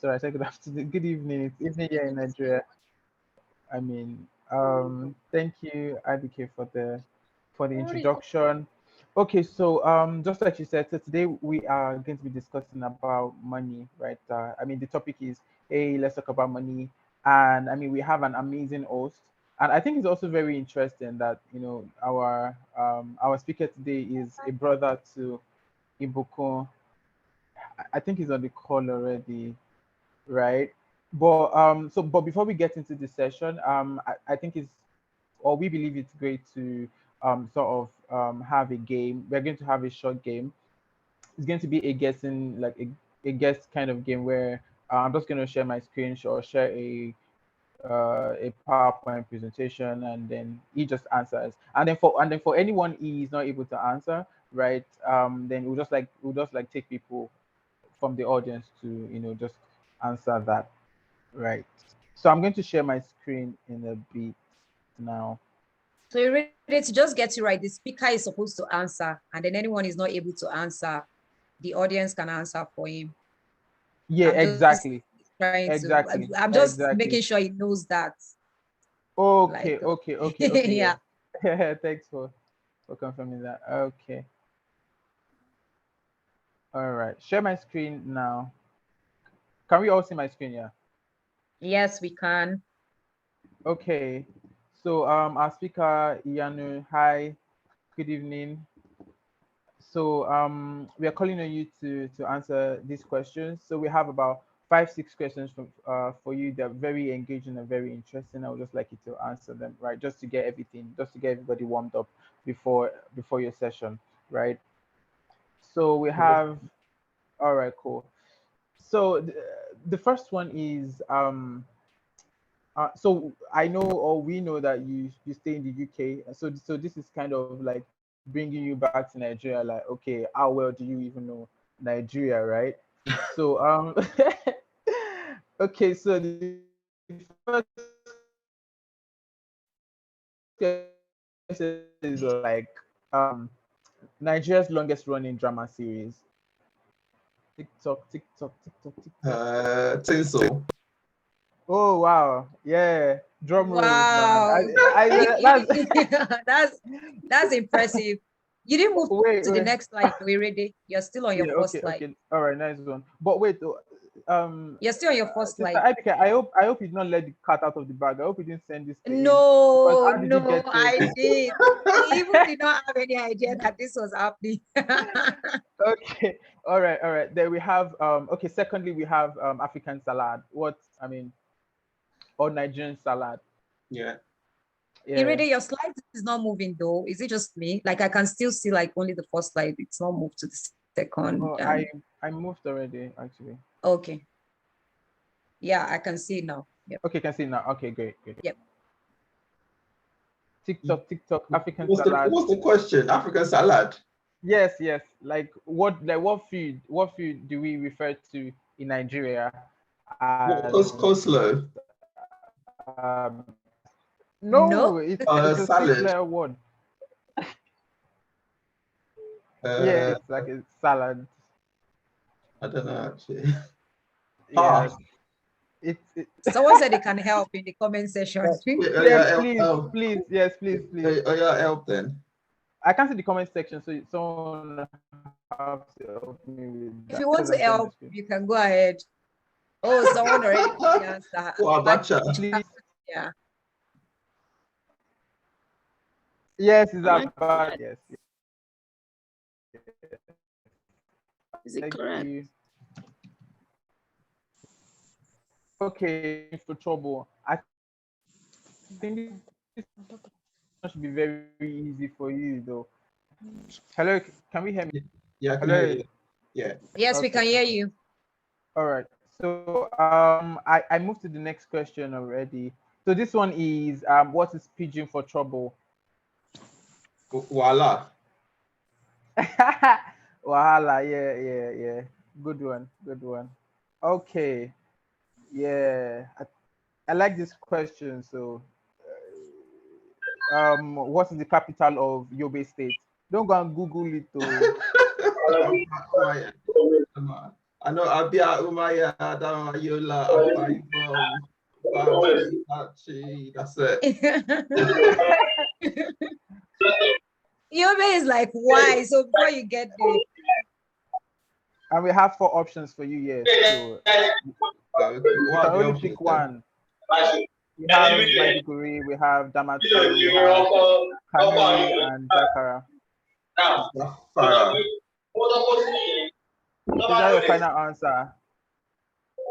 sorry, I said good afternoon, good evening. It's evening here in Nigeria. I mean, thank you, IBK, for the introduction. Okay, so just like you said, so today we are going to be discussing about money, right? I mean, the topic is, hey, let's talk about money, and I mean, we have an amazing host, and I think it's also very interesting that our speaker today is a brother to Ibukun. I think he's on the call already, right? But before we get into the session, I think it's or we believe it's great to sort of have a game. We're going to have a short game. It's going to be a guessing, like a guess kind of game where I'm just going to share my screen or share a PowerPoint presentation, and then he just answers. And then for anyone he is not able to answer, right? Then we'll just like take people from the audience to just answer that, right? So I'm going to share my screen in a bit now. So you're ready to just get you right. The speaker is supposed to answer, and then anyone is not able to answer, the audience can answer for him. Yeah, exactly. I'm just making sure he knows that. Okay, okay. Yeah. Yeah. Thanks for confirming that. Okay. All right. Share my screen now. Can we all see my screen? Yeah. Yes, we can. Okay. So our speaker Iyanu, hi, good evening. So we are calling on you to answer these questions. So we have about 5-6 questions for you. They're very engaging and very interesting. I would just like you to answer them, right? Just to get everybody warmed up before your session, right? So we have, all right, cool. So the first one is so I know, or we know, that you stay in the UK. So this is kind of like bringing you back to Nigeria. Like, okay, how well do you even know Nigeria, right? So okay. So the first question is like Nigeria's longest running drama series. TikTok, TikTok, TikTok, TikTok. Tinsel. Oh wow, yeah. Drum rolls, man. Wow. That's that's impressive. You didn't move wait, to the wait. next slide, already. You're still on your Yeah, first okay, slide. okay. All right, nice one. But wait, You're still on your first Sister slide. IBK, I hope you did not let the cat out of the bag. I hope you didn't send this to him. Because No, how did you get I to did. He even did not have any idea that this was happening. Okay, all right. Then we have okay, secondly, we have African salad. Or Nigerian salad. Yeah. Irede, your slide is not moving though. Is it just me? Like I can still see like only the first slide. It's not moved to the second. Oh, I moved already, actually. Okay. Yeah, I can see now. Yep. Okay, can see now. Okay, great. Yep. TikTok, African salad. What's the question? African salad. Yes. Like what food do we refer to in Nigeria as Coleslaw. No, it's a salad. 6-letter word. Yeah, it's like a salad. I don't know actually. Yeah. Someone said they can help in the comment section. Please. Yes, please. Oh yeah, help then. I can't see the comment section, so someone has to help me with that. If you want to help, you can go ahead. Oh, someone already answered. Abacha. Yeah. Yes, it's Abacha. Yes. Is it correct? Okay, for trouble. I think this should be very easy for you, though. Hello, can we hear me? Yeah, I can hear you. Yeah. Yes, we can hear you. All right. So I moved to the next question already. So this one is what is pidgin for trouble? Voila. Wahala, yeah. Good one. Okay. Yeah. I like this question. So what is the capital of Yobe State? Don't go and Google it though. I know Abia Umaya Adama Yola Apaivom Pachi. That's it. Yobe is like, why? So before you get there, And we have 4 options for you, yes. So Okay, you what can are the only options pick then? one. We have Maiduguri, we have Damaturu, we have Kanuri, and Jakara. Farah. Is that your final answer?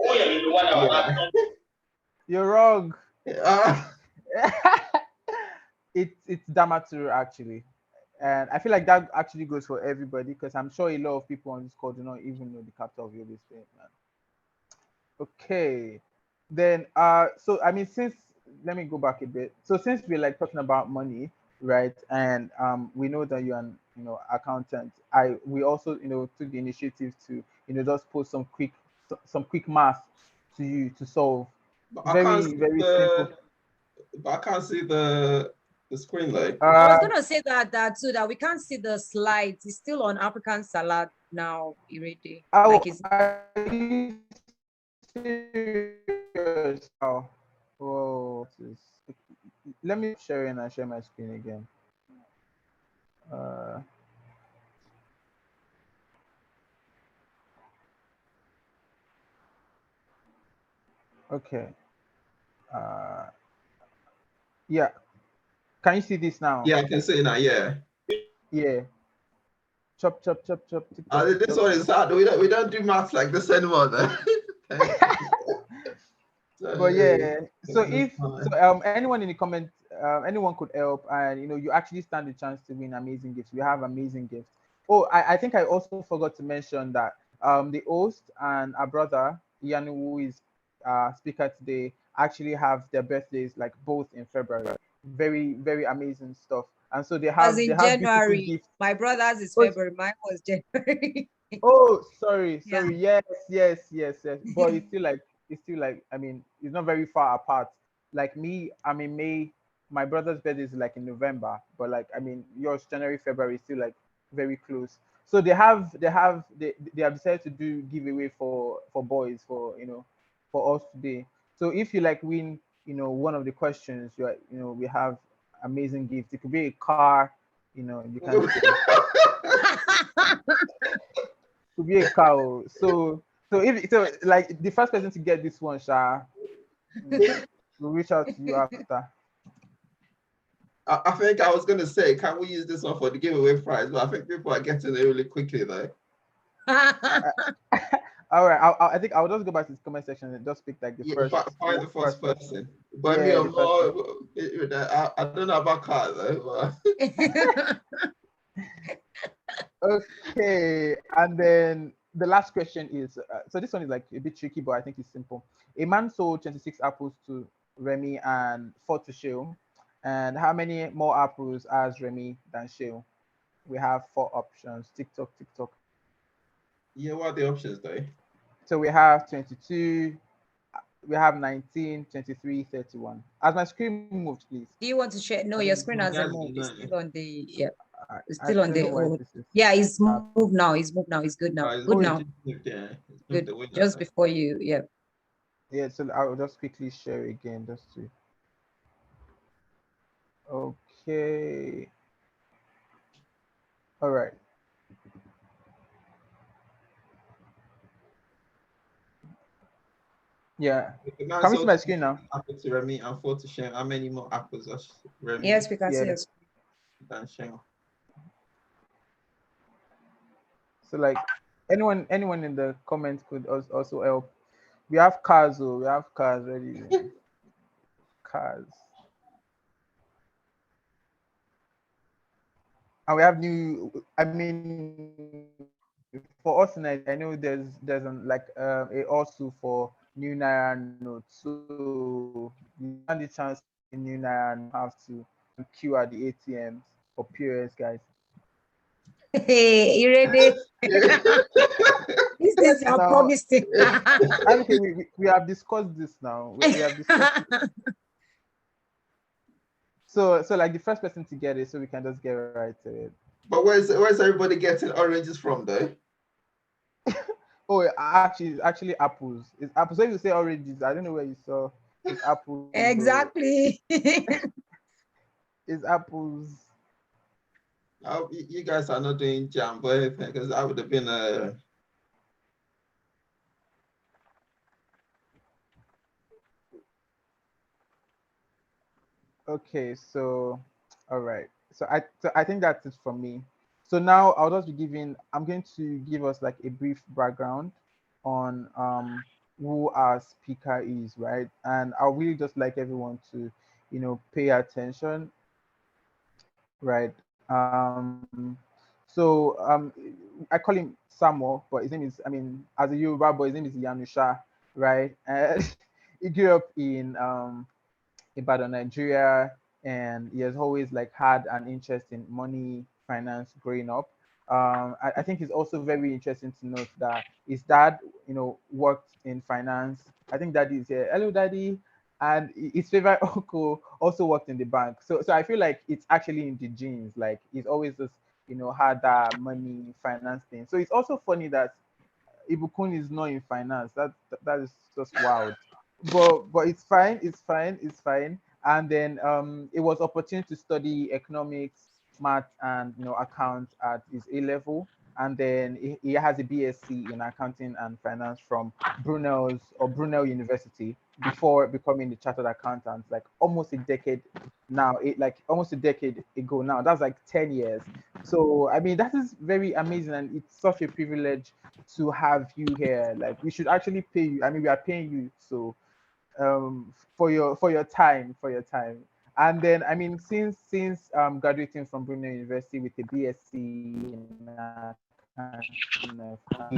Yeah. You're wrong. Ah, It's Damaturu actually. And I feel like that actually goes for everybody because I'm sure a lot of people on this call do not even know the capital of Yobe State, man. Okay. Then so I mean since let me go back a bit. So since we're like talking about money, right? And we know that you're an accountant. We also took the initiative to just post some quick math to you to solve. but I can't Very, see very simple. the screen like. I was Uh gonna say that too, that we can't see the slides. It's still on African salad now, Irede. Like it's are you serious? Oh, whoa. Let me share and share my screen again. Uh, okay. Uh, yeah. Can you see this now? Yeah, I can see it now. Yeah. Yeah. Chop, chop, chop, chop. Tick, tock, tick, This tock. one is hard. We don't do maths like this anymore. Then. But yeah. So if Fine. anyone in the comment, anyone could help, and you actually stand a chance to win amazing gifts. We have amazing gifts. Oh, I think I also forgot to mention that the host and our brother Ian, who is speaker today, actually have their birthdays like both in February. Very, very amazing stuff. And so they as have in beautiful January. gifts. My brother's is Oh, February. Mine was January. oh, sorry. Yeah. Yes, yes, yes, yes. But it's still like I mean, it's not very far apart. Like me, I'm in May. My brother's birthday is like in November, but like I mean, yours January, February is still like very close. So they have decided to do giveaway for boys for us today. So if you like win, one of the questions, we have amazing gifts. It could be a car, you can to be a cow. So like the first person to get this one, Sha, we'll reach out to you after. I think I was gonna say, can we use this one for the giveaway prize? But I think people are getting it really quickly though. All right, I think I'll just go back to the comment section and just pick like the Yeah, first, find the first person. But me, yeah, I'm the first more. person. I don't know about car though. Okay, and then the last question is so this one is like a bit tricky, but I think it's simple. A man sold 26 apples to Remy and 4 to Shale. And how many more apples has Remy than Shale? We have 4 options. TikTok, TikTok. Yeah, what are the options though? So we have 22, we have 19, 23, 31. As my screen moved, please. Do you want to share? No, your screen hasn't moved. It's still on the it's I still on don't know the why old. this is Yeah, it's happening. moved now. It's moved now. It's good now. It's Good Oh, now. just moved, yeah. It's moved Good. the window. Just before you, yeah. Yeah, so I'll just quickly share again just to. Okay. All right. Yeah. The man Can we see sold my screen now? apple to Remy and 4 to Shem. How many more apples does Remy Yes, we can see Yeah. your screen. than Shem? So like anyone in the comments could also help. We have cars, oh, we have cars ready. Cars. And we have new. I mean, for us tonight, I know there's like a also for new naira notes. So you have the chance to new naira and have to queue at the ATMs for POS, guys. Hey, you ready? This is your Now, promising. okay, we have discussed this now. We have discussed. So like the first person to get it, so we can just get right to it. But where's everybody getting oranges from though? Oh, it's actually apples. It's apples. So if you say oranges, I don't know where you saw. It's apples. Or Exactly. it's apples. You guys are not doing jam or anything, because I would have been a. Okay, so all right. So I think that's it for me. So now I'll just be giving. I'm going to give us like a brief background on who our speaker is, right? And I'll really just like everyone to, pay attention, right? So I call him Samuel, but his name is, as a Yoruba boy, his name is Yanusha, right? And he grew up in Ibadan, Nigeria, and he has always like had an interest in money, finance growing up. I think it's also very interesting to note that his dad, worked in finance. I think daddy is here. Hello, daddy. And his favorite uncle also worked in the bank. So I feel like it's actually in the genes. Like he's always just, had that money, finance thing. So it's also funny that Ibukun is not in finance. That is just wild. But it's fine. It's fine. It's fine. And then it was opportunity to study economics, math, and accounts at his A level. And then he has a BSc in accounting and finance from Brunel University before becoming the chartered accountant, like almost a decade now. Like almost a decade ago now. That's like 10 years. So I mean that is very amazing, and it's such a privilege to have you here. Like we should actually pay you. I mean, we are paying you so for your time. And then I mean, since graduating from Brunel University with a BSc in accounting,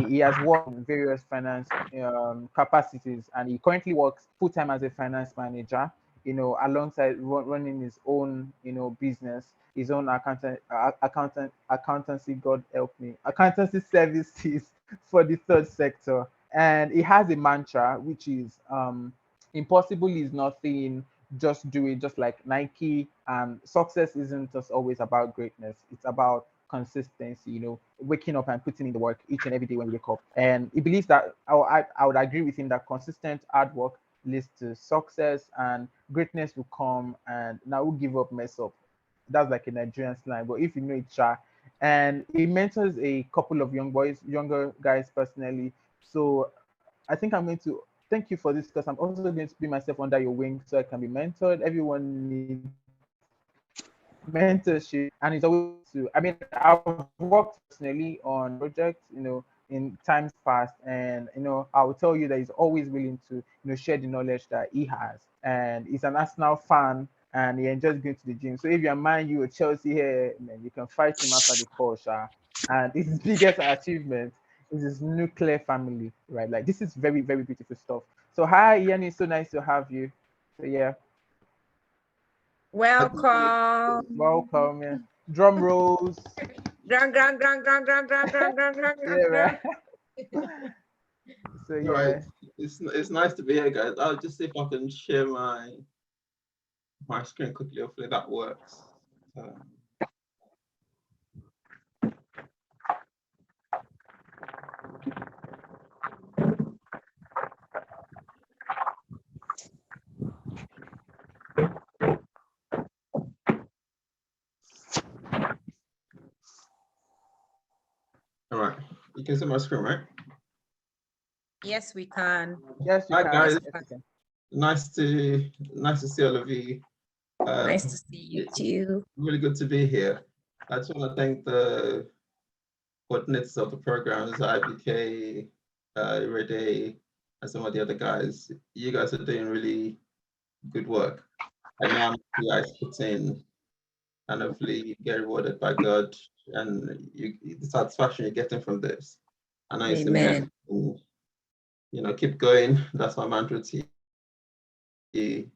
he has worked in various finance capacities, and he currently works full time as a finance manager. Alongside running his own business, his own accountancy. God help me, accountancy services for the third sector. And he has a mantra, which is impossible is nothing, just do it, just like Nike. And success isn't just always about greatness, it's about consistency, waking up and putting in the work each and every day when you wake up. And he believes that I would agree with him that consistent hard work leads to success, and greatness will come. And now we'll give up, mess up. That's like a Nigerian slang, but if you know it, and he mentors a couple of younger guys personally. So I think I'm going to thank you for this, because I'm also going to be myself under your wing so I can be mentored. Everyone needs mentorship, and it's always to. I mean, I've worked personally on projects, in times past, and I will tell you that he's always willing to, share the knowledge that he has. And he's an Arsenal fan, and he enjoys going to the gym. So if you're Man U or Chelsea here, man, you can fight him after the call, Sha. And his biggest achievement is his nuclear family, right? Like this is very, very beautiful stuff. So hi, Ian, it's so nice to have you. So yeah, Welcome. welcome. Yeah. Drum rolls. Grang, grang, grang, grang, grang, grang, grang, grang, grang, Yeah, right. So All right, yeah. it's nice to be here, guys. I'll just see if I can share my screen quickly. Hopefully that works. All right, you can see my screen, right? Yes, we can. Yes, you Hi can. guys, Yes, you can. nice to see all of you. Nice to see you too. Really good to be here. I just want to thank the coordinators of the programs, IBK, Rede, and some of the other guys. You guys are doing really good work. I know you guys put in, and hopefully you get rewarded by God, and the satisfaction you're getting from this. I know it's immense. Amen. Keep going. That's my mantra to you.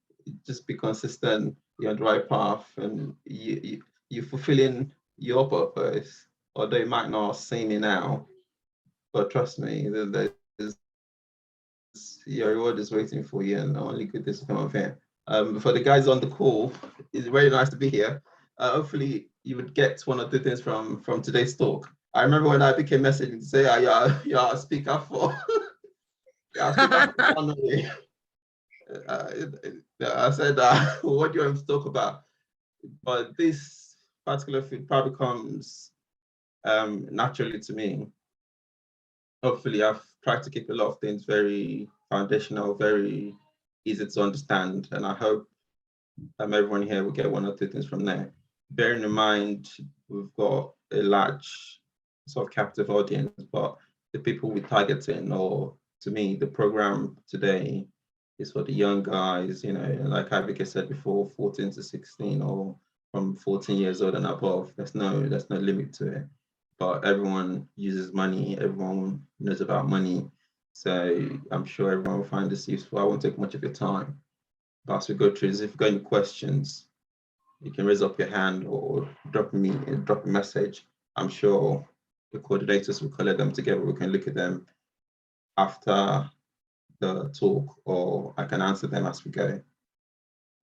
Just be consistent. You're on the right path, and you're fulfilling your purpose. Although it might not seem it now, but trust me, your reward is waiting for you, and only good things come of here. For the guys on the call, it's very nice to be here. Hopefully, you would get one or two things from today's talk. I remember when I became messaging to say, you're a speaker for, I said, what do you want to talk about? But this particular field probably comes naturally to me. Hopefully, I've tried to keep a lot of things very foundational, very easy to understand, and I hope everyone here will get one or two things from there. Bearing in mind, we've got a large sort of captive audience, but the people we're targeting, or to me, the program today is for the young guys, you know, like Abike said before, 14 to 16, or from 14 years old and above. There's no limit to it. But everyone uses money, everyone knows about money. So I'm sure everyone will find this useful. I won't take much of your time. But as we go through this, if you've got any questions, you can raise up your hand or drop a message. I'm sure the coordinators will collect them together. We can look at them after the talk, or I can answer them as we go.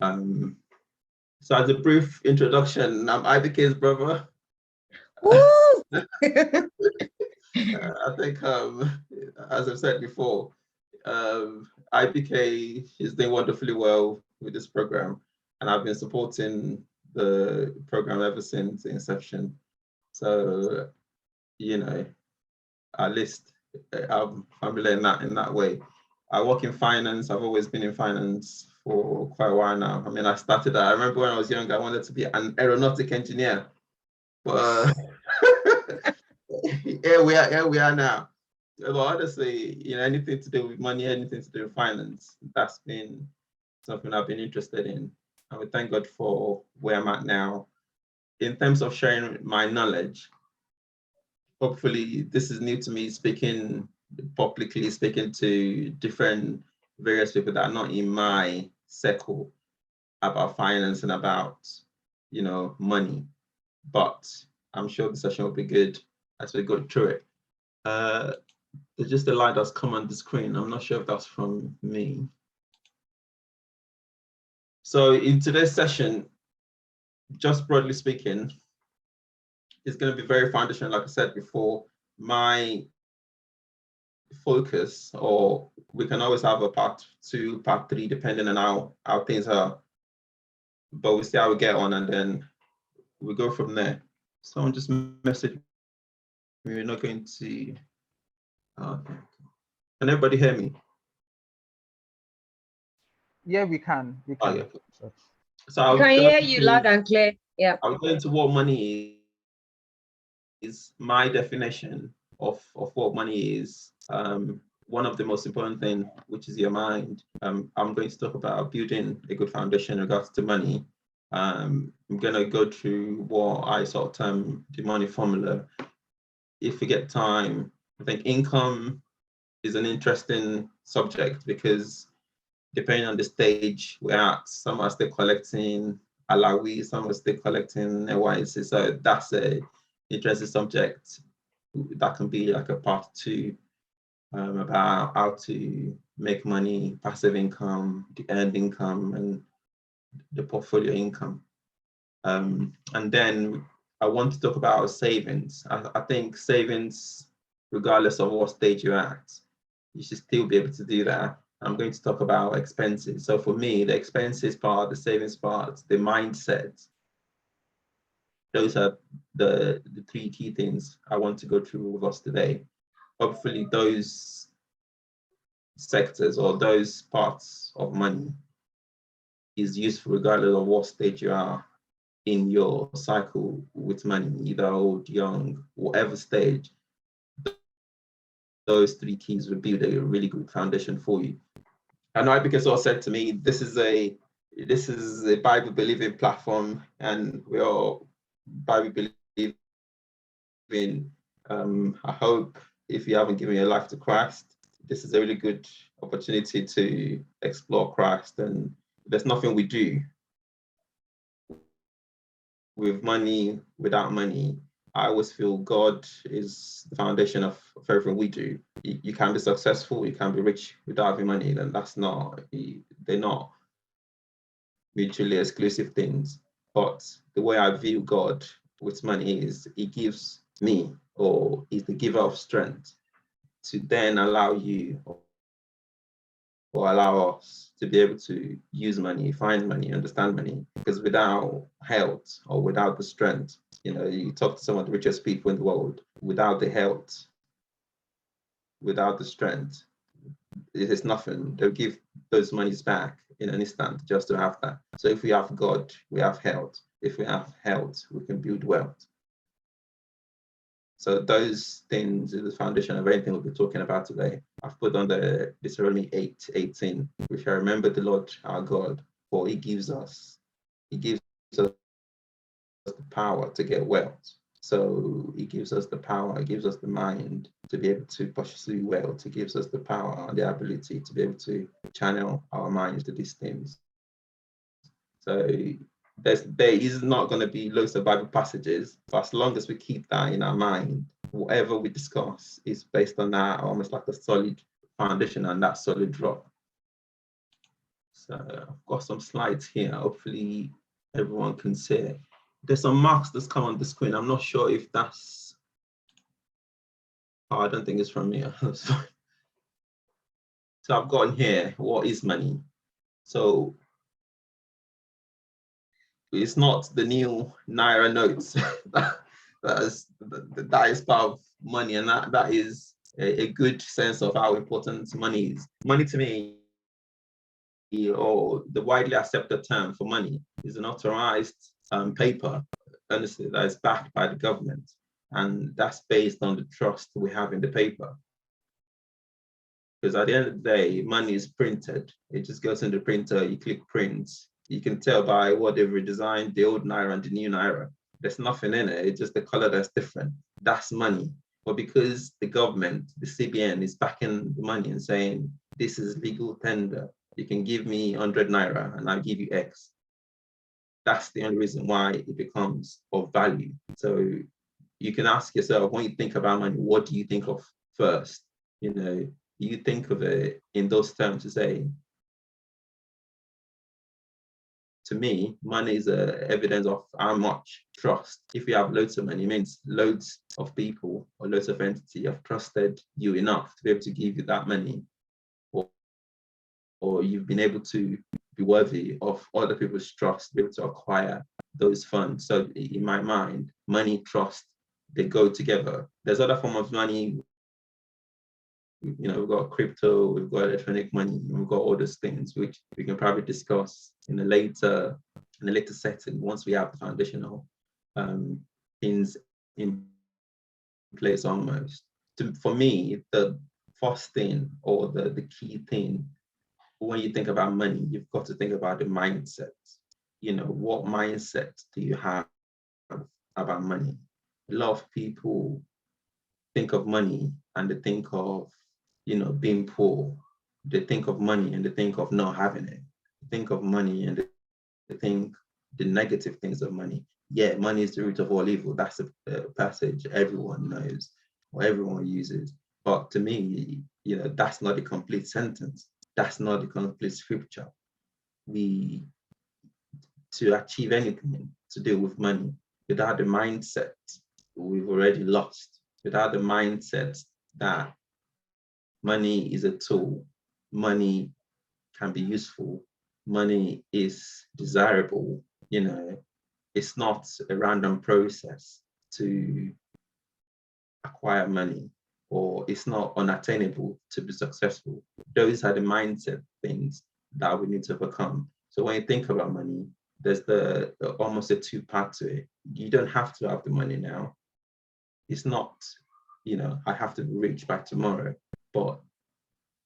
So as a brief introduction, I'm Ibike's brother. I think, as I've said before, IBK is doing wonderfully well with this program, and I've been supporting the program ever since inception. So, you know, at least I'm familiar in that way. I work in finance. I've always been in finance for quite a while now. I mean, I remember when I was young, I wanted to be an aeronautic engineer, but here we are now. But honestly, you know, anything to do with money, anything to do with finance, that's been something I've been interested in. And we thank God for where I'm at now. In terms of sharing my knowledge, hopefully this is new to me, speaking publicly, speaking to different various people that are not in my circle about finance and about, you know, money. But I'm sure the session will be good as we go through it. There's just a light that's come on the screen. I'm not sure if that's from me. So in today's session, just broadly speaking, it's going to be very foundational. Like I said before, my focus, or we can always have a part 2, part 3, depending on how things are. But we see how we get on, and then we go from there. Someone just messaged me. We're not going to. Can everybody hear me? Yeah, we can. Oh, yeah. So I can hear you loud and clear. Yeah. I'll go into what money is. My definition of what money is. One of the most important things, which is your mind. I'm going to talk about building a good foundation in regards to money. I'm going to go through what I sort of term the money formula. If we get time, I think income is an interesting subject because depending on the stage we're at, some are still collecting alawi, some are still collecting NYC. So that's a interesting subject that can be like a part 2 about how to make money, passive income, the earned income, and the portfolio income. And then I want to talk about savings. I think savings, regardless of what stage you're at, you should still be able to do that. I'm going to talk about expenses. So for me, the expenses part, the savings part, the mindset, those are the 3 key things I want to go through with us today. Hopefully those sectors or those parts of money is useful regardless of what stage you are in your cycle with money, either old, young, whatever stage. Those 3 keys will build a really good foundation for you. I know because all said to me, this is a Bible believing platform, and we're all Bible believing. I hope if you haven't given your life to Christ, this is a really good opportunity to explore Christ. And there's nothing we do with money, without money. I always feel God is the foundation of everything we do. You can be successful, you can be rich without having money, then they're not mutually exclusive things. But the way I view God with money is He gives me or is the giver of strength to then allow you or allow us to be able to use money, find money, understand money. Because without health or without the strength, you talk to some of the richest people in the world, without the health, without the strength, it is nothing. They'll give those monies back in an instant just to have that. So if we have God, we have health. If we have health, we can build wealth. So those things is the foundation of everything we'll be talking about today. I've put on the Deuteronomy 8:18, which I remember the Lord our God, for He gives us the power to get wealth. So He gives us the power, He gives us the mind to be able to pursue wealth. He gives us the power and the ability to be able to channel our minds to these things. So there is not going to be loads of Bible passages, but as long as we keep that in our mind, whatever we discuss is based on that, almost like a solid foundation and that solid rock. So I've got some slides here. Hopefully everyone can see it. There's some marks that's come on the screen. I'm not sure if that's, I don't think it's from me. So I've got in here, what is money? So it's not the new Naira notes. that is part of money, and that is a good sense of how important money is. Money to me, or the widely accepted term for money, is an authorized paper, honestly, that is backed by the government, and that's based on the trust we have in the paper. Because at the end of the day, money is printed. It just goes in the printer, you click print. You can tell by what they've redesigned, the old Naira and the new Naira. There's nothing in it, it's just the color that's different. That's money. But because the government, the CBN, is backing the money and saying, this is legal tender, you can give me 100 Naira and I'll give you X. That's the only reason why it becomes of value. So you can ask yourself, when you think about money, what do you think of first? You think of it in those terms to say, to me, money is evidence of how much trust. If you have loads of money, it means loads of people or loads of entities have trusted you enough to be able to give you that money, or you've been able to be worthy of other people's trust, to be able to acquire those funds. So in my mind, money, trust, they go together. There's other forms of money. We've got crypto, we've got electronic money, we've got all those things, which we can probably discuss in a later setting once we have the foundational things in place almost. For me, the first thing or the key thing when you think about money, you've got to think about the mindset. What mindset do you have about money? A lot of people think of money and they think of being poor. They think of money and they think of not having it. They think of money and they think the negative things of money. Yeah, money is the root of all evil. That's a passage everyone knows or everyone uses. But to me, that's not a complete sentence. That's not a complete scripture. To achieve anything to do with money, without the mindset, we've already lost. Without the mindset that money is a tool, money can be useful, money is desirable, it's not a random process to acquire money, or it's not unattainable to be successful. Those are the mindset things that we need to overcome. So when you think about money, there's almost a two-part to it. You don't have to have the money now. It's not, I have to be rich by tomorrow, but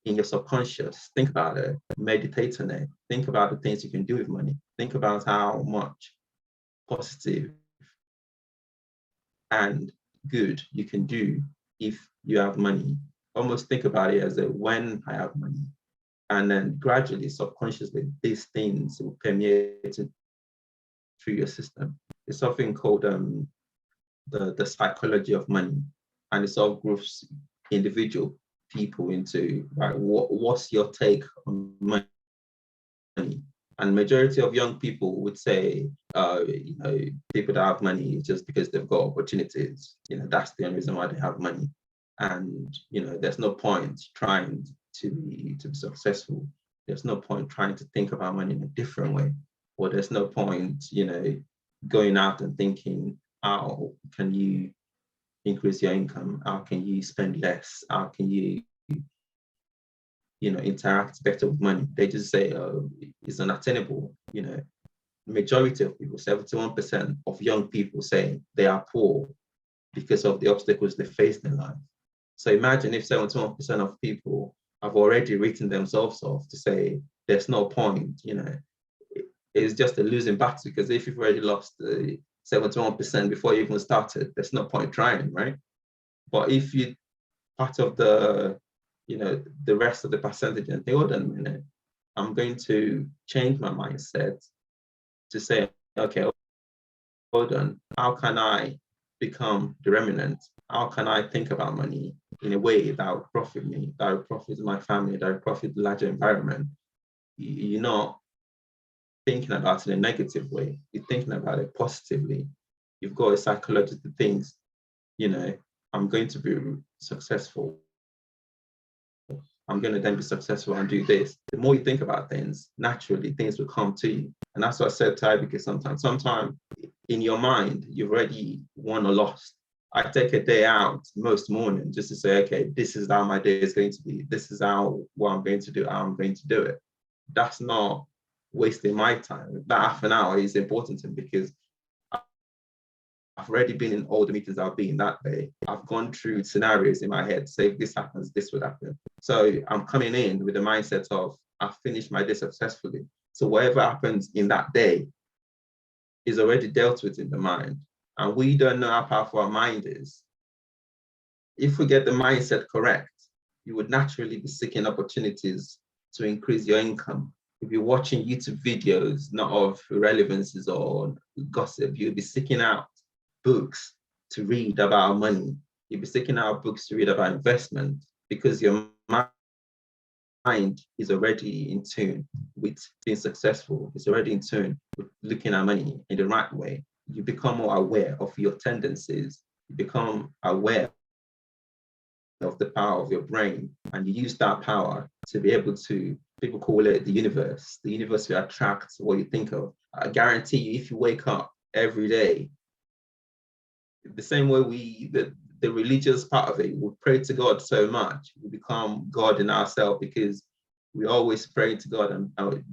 in your subconscious, think about it, meditate on it, think about the things you can do with money, think about how much positive and good you can do if you have money. Almost think about it as when I have money. And then gradually, subconsciously, these things will permeate through your system. It's something called the psychology of money, and it sort of groups individual people into, right, what's your take on money? And majority of young people would say, you know, people that have money just because they've got opportunities. You know, that's the only reason why they have money. And you know, there's no point trying to be successful. There's no point trying to think about money in a different way, or there's no point, you know, going out and thinking, how can you increase your income? How can you spend less? How can you, you know, interact better with money? They just say, oh, it's unattainable. You know, majority of people, 71% of young people say they are poor because of the obstacles they face in life. So imagine if 71% of people have already written themselves off to say there's no point, you know, it's just a losing battle, because if you've already lost 71% before you even started, there's no point trying, right? But if you part of the, you know, the rest of the percentage and think, hold on a minute, I'm going to change my mindset to say, okay, hold on, how can I become the remnant? How can I think about money in a way that would profit me, that would profit my family, that would profit the larger environment? You're not thinking about it in a negative way. You're thinking about it positively. You've got a psychological things, you know, I'm going to be successful. I'm going to then be successful and do this. The more you think about things, naturally things will come to you. And that's what I said to because sometimes in your mind, you've already won or lost. I take a day out most mornings just to say, okay, this is how my day is going to be. This is what I'm going to do, how I'm going to do it. That's not wasting my time. That half an hour is important to me because I've already been in all the meetings I've been that day. I've gone through scenarios in my head, say if this happens, this would happen. So I'm coming in with the mindset of I've finished my day successfully. So whatever happens in that day is already dealt with in the mind. And we don't know how powerful our mind is. If we get the mindset correct, you would naturally be seeking opportunities to increase your income. If you're watching YouTube videos, not of irrelevances or gossip, you'll be seeking out books to read about money. You'll be seeking out books to read about investment because your mind is already in tune with being successful. It's already in tune with looking at money in the right way. You become more aware of your tendencies. You become aware of the power of your brain, and you use that power to be able to, people call it the universe. The universe will attract what you think of. I guarantee you, if you wake up every day, the same way the religious part of it, we pray to God so much, we become God in ourselves because we always pray to God and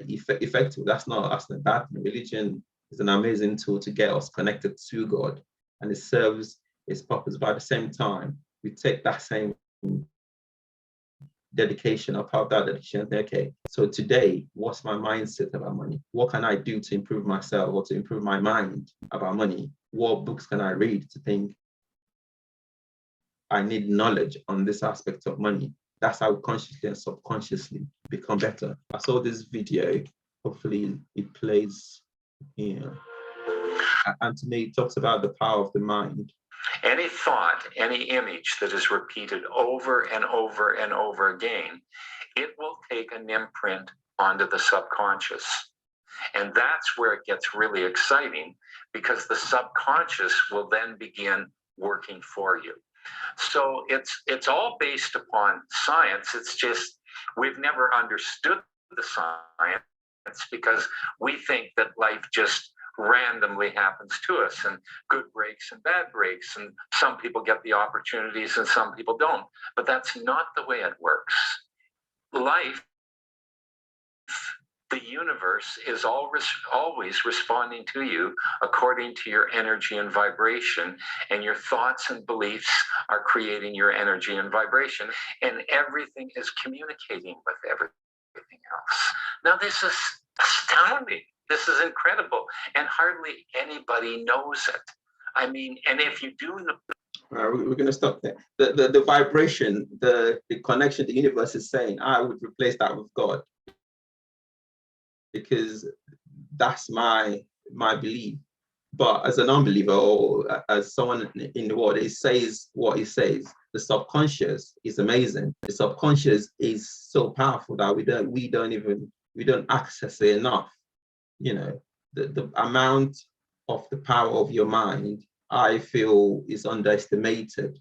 effective. That's not bad. Religion is an amazing tool to get us connected to God, and it serves its purpose. But at the same time, we take that same dedication, about that dedication and think, okay, so today, what's my mindset about money? What can I do to improve myself or to improve my mind about money? What books can I read to think I need knowledge on this aspect of money? That's how consciously and subconsciously become better. I saw this video, hopefully it plays here. And to me, it talks about the power of the mind. Any thought, any image that is repeated over and over and over again, it will take an imprint onto the subconscious. And that's where it gets really exciting, because the subconscious will then begin working for you. So it's all based upon science. It's just we've never understood the science because we think that life just randomly happens to us, and good breaks and bad breaks, and some people get the opportunities and some people don't. But that's not the way it works. Life, the universe, is always responding to you according to your energy and vibration, and your thoughts and beliefs are creating your energy and vibration, and everything is communicating with everything else. Now, this is astounding. This is incredible, and hardly anybody knows it. I mean, and if you do know, we're going to stop there. The vibration, the connection the universe is saying, I would replace that with God, because that's my belief. But as an unbeliever or as someone in the world, it says what it says. The subconscious is amazing. The subconscious is so powerful that we don't even we don't access it enough. You know, the amount of the power of your mind, I feel, is underestimated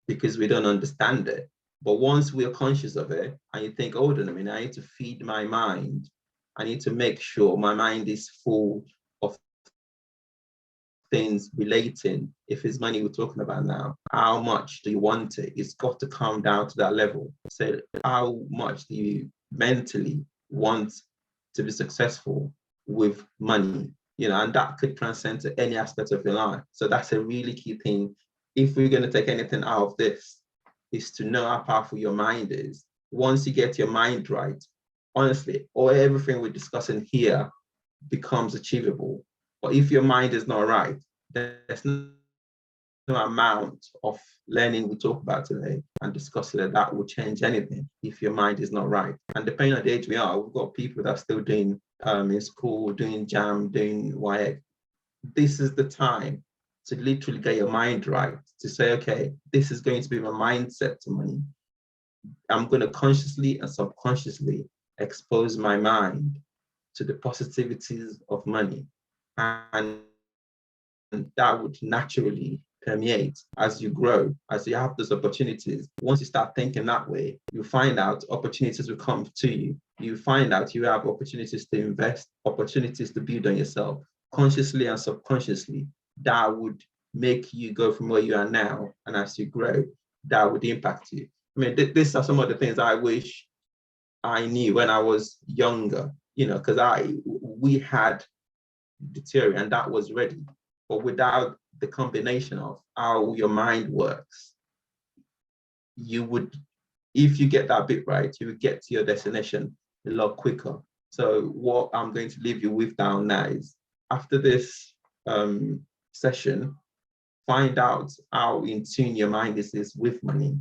because we don't understand it. But once we're conscious of it and you think, hold on a minute, I need to feed my mind. I need to make sure my mind is full of things relating. If it's money we're talking about now, how much do you want it? It's got to come down to that level. So how much do you mentally want to be successful with money? You know, and that could transcend to any aspect of your life. So that's a really key thing. If we're going to take anything out of this, is to know how powerful your mind is. Once you get your mind right, honestly, or everything we're discussing here becomes achievable. But if your mind is not right, there's no amount of learning we talk about today and discussing that will change anything if your mind is not right. And depending on the age we are, we've got people that are still doing in school, doing JAM, doing YX. This is the time to literally get your mind right, to say, okay, this is going to be my mindset to money. I'm going to consciously and subconsciously expose my mind to the positivities of money. And that would naturally permeate as you grow, as you have those opportunities. Once you start thinking that way, you find out opportunities will come to you. You find out you have opportunities to invest, opportunities to build on yourself, consciously and subconsciously. That would make you go from where you are now, and as you grow, that would impact you. I mean, these are some of the things I wish I knew when I was younger, you know, because we had the theory and that was ready, but without the combination of how your mind works, you would, if you get that bit right, you would get to your destination a lot quicker. So what I'm going to leave you with down now is, after this session, find out how in tune your mind is with money.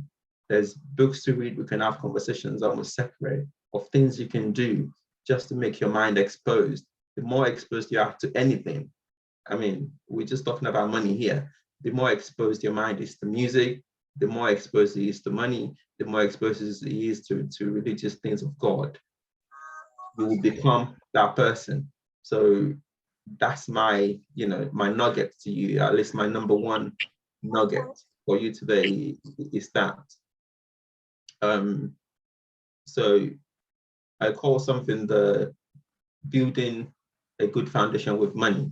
There's books to read, we can have conversations almost separate of things you can do just to make your mind exposed. The more exposed you are to anything, I mean, we're just talking about money here, the more exposed your mind is to music, the more exposed it is to money, the more exposed it is to religious things of God, you will become that person. So that's my, you know, my nugget to you, at least my number one nugget for you today is that. So I call something the building a good foundation with money.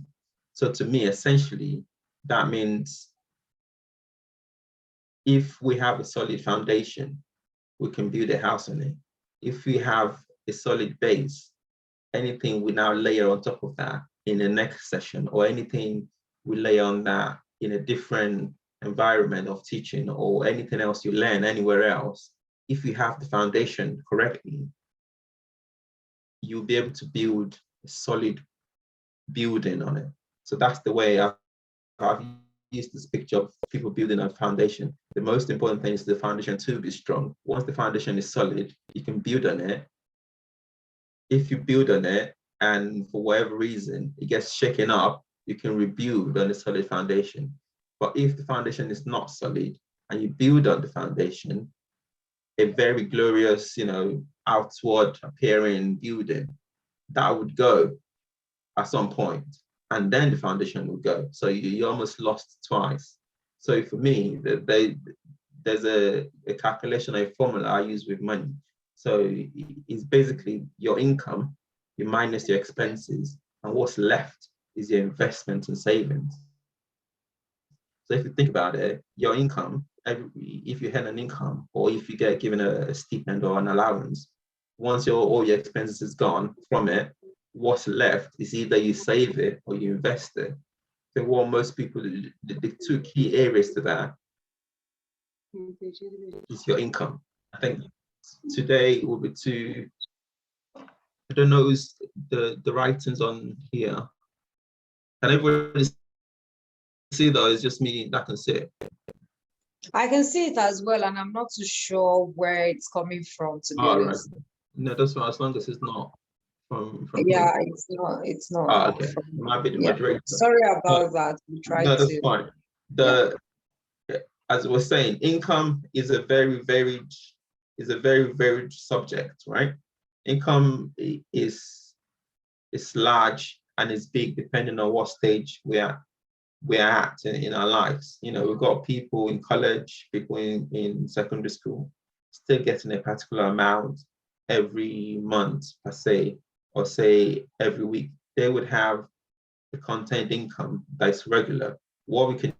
So to me, essentially, that means if we have a solid foundation, we can build a house on it. If we have a solid base, anything we now layer on top of that in the next session, or anything we layer on that in a different environment of teaching, or anything else you learn anywhere else, if you have the foundation correctly, you'll be able to build a solid building on it. So that's the way I've used this picture of people building a foundation. The most important thing is the foundation to be strong. Once the foundation is solid, you can build on it. If you build on it and for whatever reason it gets shaken up, you can rebuild on a solid foundation. But if the foundation is not solid and you build on the foundation, a very glorious, you know, outward appearing building, that would go at some point, and then the foundation will go. So you almost lost twice. So for me, there's a calculation, a formula I use with money. So it's basically your income, you minus your expenses, and what's left is your investment and savings. So if you think about it, your income, if you had an income, or if you get given a stipend or an allowance, once all your expenses is gone from it, what's left is either you save it or you invest it. So what most people do, the two key areas to that is your income. I think today will be two, I don't know who's the writings on here. Can everybody see that? It's just me that can see it. I can see it as well, and I'm not too sure where it's coming from, to be honest. Right. No, that's fine, as long as it's not from Yeah, here. it's not. Okay. From, Might be the yeah. moderator. Sorry about that. We tried No, that's to. fine. As I was saying, income is a very varied subject, right? Income is large and it's big depending on what stage we're at in our lives. You know, we've got people in college, people in secondary school, still getting a particular amount every month per se, or say every week. They would have the contained income that's regular. What we can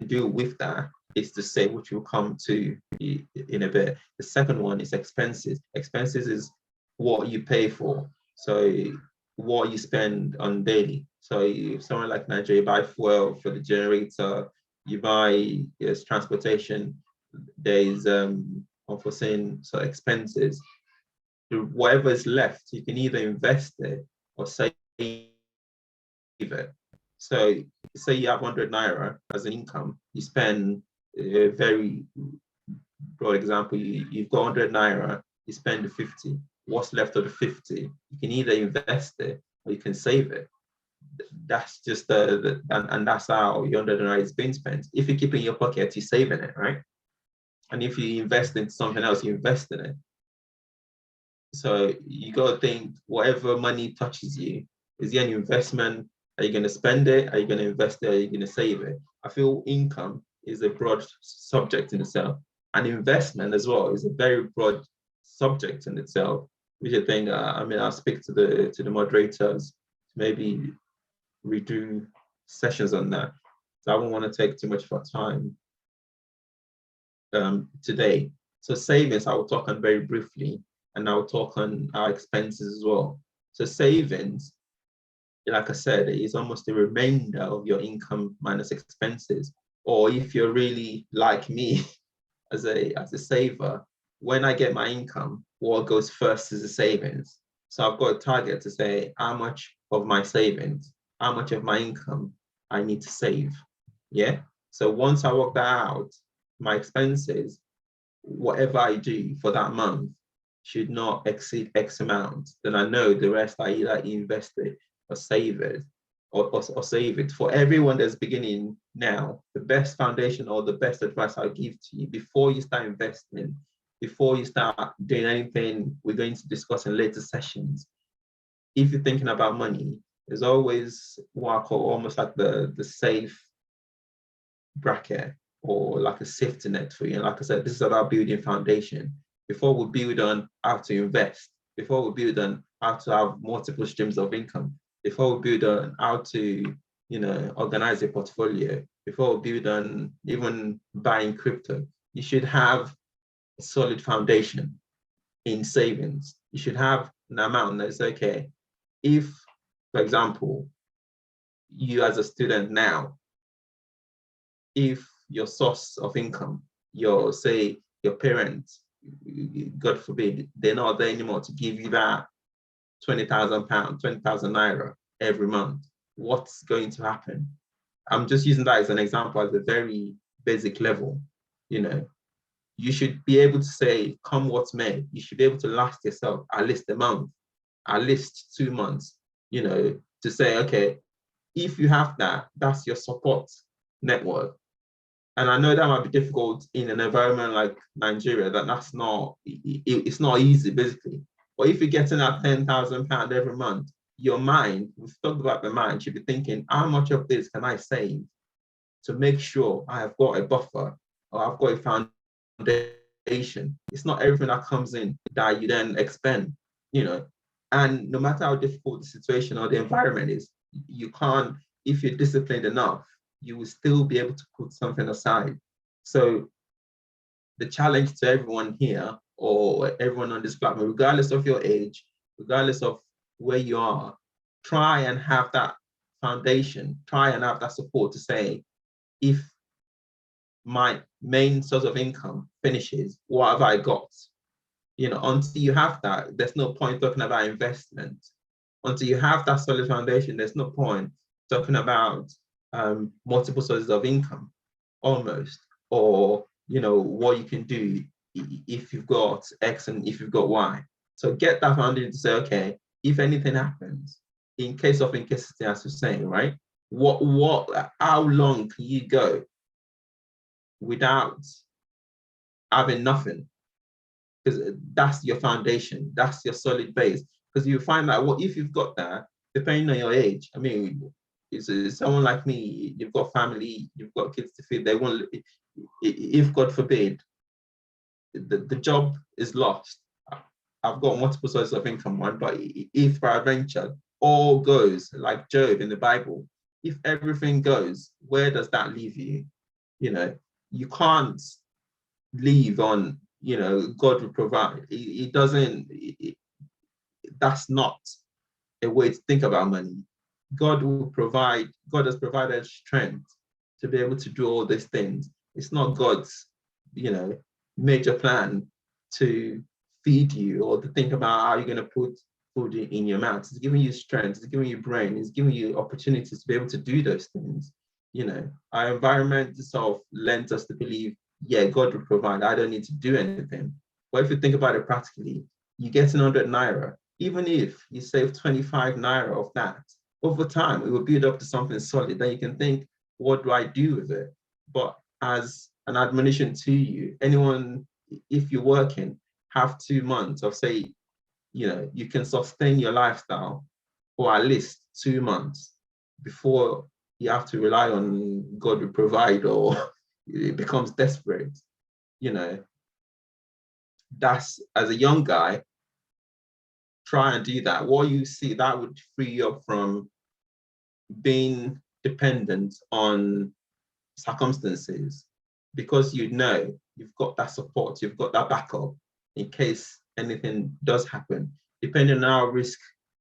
do with that is to say, which we'll come to in a bit. The second one is expenses. Expenses is what you pay for. So what you spend on daily. So if someone like Nigeria, you buy fuel for the generator, you buy transportation, there's unforeseen expenses. Whatever is left, you can either invest it or save it. So say you have 100 naira as an income, you spend a very broad example, you've got 100 naira, you spend 50. What's left of the 50? You can either invest it or you can save it. That's just and that's how your 100 naira is being spent. If you keep it in your pocket, you're saving it, right? And if you invest in something else, you invest in it. So you got to think, whatever money touches you, is it an investment? Are you going to spend it? Are you going to invest it? Are you going to save it? I feel income is a broad subject in itself. And investment as well is a very broad subject in itself, which I think, I'll speak to the moderators, maybe redo sessions on that. So I don't want to take too much of our time today. So savings, I will talk on very briefly, and I'll talk on our expenses as well. So savings, like I said, is almost the remainder of your income minus expenses. Or if you're really like me as a saver, when I get my income, what goes first is the savings. So I've got a target to say how much of my savings, how much of my income I need to save. Yeah. So once I work that out, my expenses, whatever I do for that month, should not exceed X amount. Then I know the rest I either invest it or save it, or save it. For everyone that's beginning now, the best foundation or the best advice I'll give to you before you start investing, before you start doing anything we're going to discuss in later sessions, if you're thinking about money, there's always what I call almost like the safe bracket, or like a safety net for you. And like I said, this is about building foundation. Before we build on how to invest, before we build on how to have multiple streams of income, before we build on how to, organize a portfolio, before we build on even buying crypto, you should have a solid foundation in savings. You should have an amount that's okay. If, for example, you as a student now, if your source of income, your parents, God forbid, they're not there anymore to give you that £20,000, 20,000 naira every month, what's going to happen? I'm just using that as an example at a very basic level. You should be able to say, come what may, you should be able to last yourself at least a month, at least 2 months, to say, okay, if you have that, that's your support network. And I know that might be difficult in an environment like Nigeria, that's not, it's not easy, basically. But if you're getting that £10,000 every month, your mind, we've talked about the mind, should be thinking, how much of this can I save to make sure I have got a buffer, or I've got a foundation? It's not everything that comes in that you then expend, And no matter how difficult the situation or the environment is, you can't, if you're disciplined enough, you will still be able to put something aside. So the challenge to everyone here, or everyone on this platform, regardless of your age, regardless of where you are, try and have that foundation, try and have that support to say, if my main source of income finishes, what have I got? Until you have that, there's no point talking about investment. Until you have that solid foundation, there's no point talking about multiple sources of income, almost, or what you can do if you've got X and if you've got Y. So get that foundation to say, okay, if anything happens, in case of incapacity, as you're saying, right? How long can you go without having nothing? because that's your foundation, that's your solid base. Because you find that what if you've got that, depending on your age. I mean, it's someone like me, you've got family, you've got kids to feed. They won't, if God forbid, the job is lost. I've got multiple sources of income, one, but if peradventure all goes like Job in the Bible, if everything goes, where does that leave you? You know, you can't leave on, you know, God will provide. It doesn't, that's not a way to think about money. God will provide, God has provided strength to be able to do all these things. It's not God's, you know, major plan to feed you or to think about how you're going to put food in your mouth. It's giving you strength, it's giving you brain, it's giving you opportunities to be able to do those things. You know, our environment sort of lends us to believe, yeah, God will provide, I don't need to do anything. But if you think about it practically, you get 100 naira, even if you save 25 naira of that, over time, it will build up to something solid. Then you can think, what do I do with it? But as an admonition to you, anyone, if you're working, have 2 months of, say, you know, you can sustain your lifestyle for at least 2 months before you have to rely on God to provide, or it becomes desperate. You know, that's, as a young guy, try and do that. What you see, that would free you up from being dependent on circumstances, because you know you've got that support, you've got that backup in case anything does happen. Depending on how risk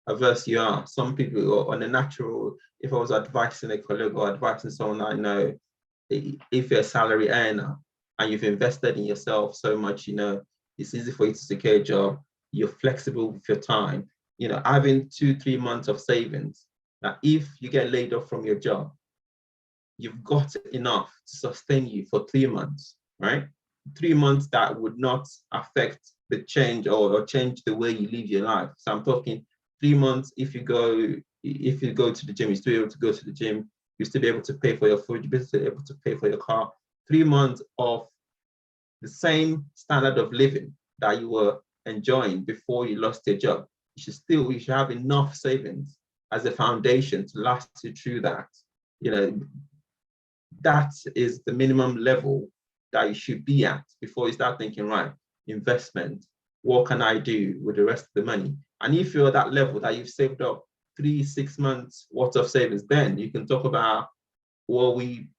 averse you are, some people are on a natural, if I was advising a colleague or advising someone I know, if you're a salary earner and you've invested in yourself so much, you know, it's easy for you to secure a job, you're flexible with your time, you know, having 2-3 months of savings. Now, if you get laid off from your job, you've got enough to sustain you for 3 months, right? 3 months that would not affect the change or change the way you live your life. So I'm talking 3 months. If you go to the gym, you're still able to go to the gym, you still be able to pay for your food, you're still able to pay for your car. 3 months of the same standard of living that you were enjoying before you lost your job. You should have enough savings as a foundation to last you through that. You know, that is the minimum level that you should be at before you start thinking, right, investment, what can I do with the rest of the money? And if you're at that level that you've saved up 3-6 months worth of savings, then you can talk about what we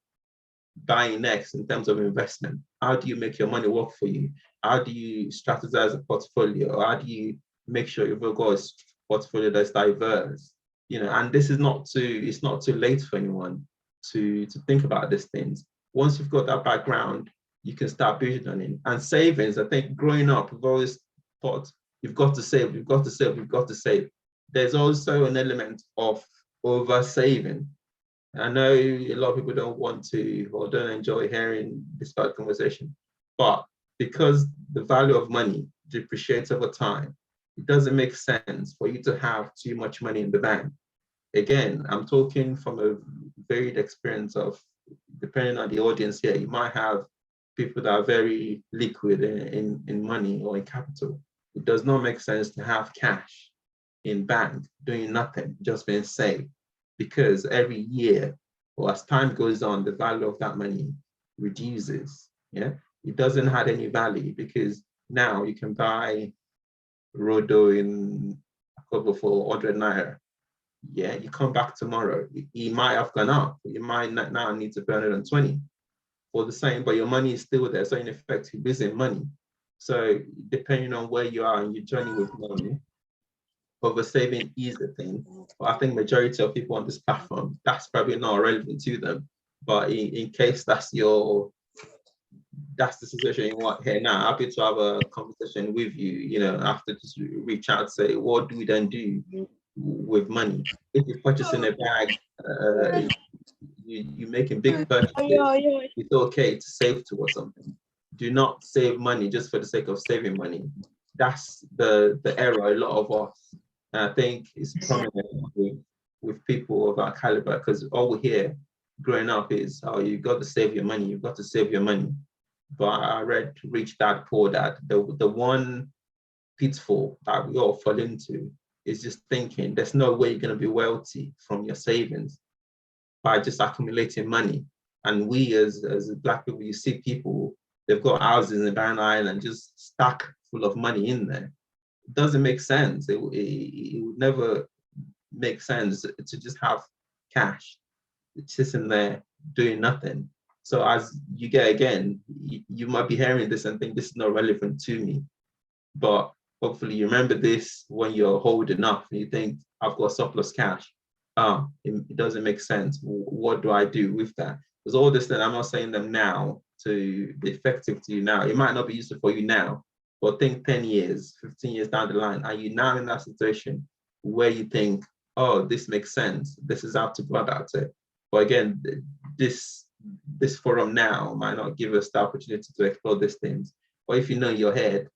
buying next in terms of investment. How do you make your money work for you? How do you strategize a portfolio? How do you make sure you've got a portfolio that's diverse? You know, and this is it's not too late for anyone to think about these things. Once you've got that background, you can start building on it. And savings, I think growing up, we've always thought, you've got to save, you've got to save, you've got to save. There's also an element of over saving. I know a lot of people don't want to or don't enjoy hearing this part of the conversation, but because the value of money depreciates over time, it doesn't make sense for you to have too much money in the bank. Again, I'm talking from a varied experience of, depending on the audience here, you might have people that are very liquid in money or in capital. It does not make sense to have cash in bank doing nothing, just being saved, because every year or as time goes on, the value of that money reduces. Yeah, it doesn't have any value because now you can buy Rodo in a couple for 100 naira. Yeah, you come back tomorrow, it might have gone up. You might not now need to pay 120 for the same, but your money is still there. So in effect, you're losing money. So depending on where you are in your journey with money, over saving is a thing. But I think majority of people on this platform, that's probably not relevant to them. But in case that's the situation you want here now, happy to have a conversation with you, you know, after just reach out, say, what do we then do with money? If you're purchasing a bag, you're making big purchases, it's okay to save towards something. Do not save money just for the sake of saving money. That's the error a lot of us, and I think it's prominent with people of our caliber, because all we hear growing up is, oh, you've got to save your money, you've got to save your money. but I read Rich Dad Poor Dad. The one pitfall that we all fall into is just thinking there's no way you're going to be wealthy from your savings by just accumulating money. And we as Black people, you see people, they've got houses in Barren Island just stack full of money in there. It doesn't make sense. It would never make sense to just have cash sitting there doing nothing. So as you get, again, you might be hearing this and think this is not relevant to me, but hopefully you remember this when you're holding up and you think, I've got surplus cash. It doesn't make sense. What do I do with that? Because all this thing, I'm not saying them now to be effective to you now. It might not be useful for you now, but think 10 years, 15 years down the line, are you now in that situation where you think, oh, this makes sense. This is how to go about it. But again, this forum now might not give us the opportunity to explore these things. Or if you know in your head,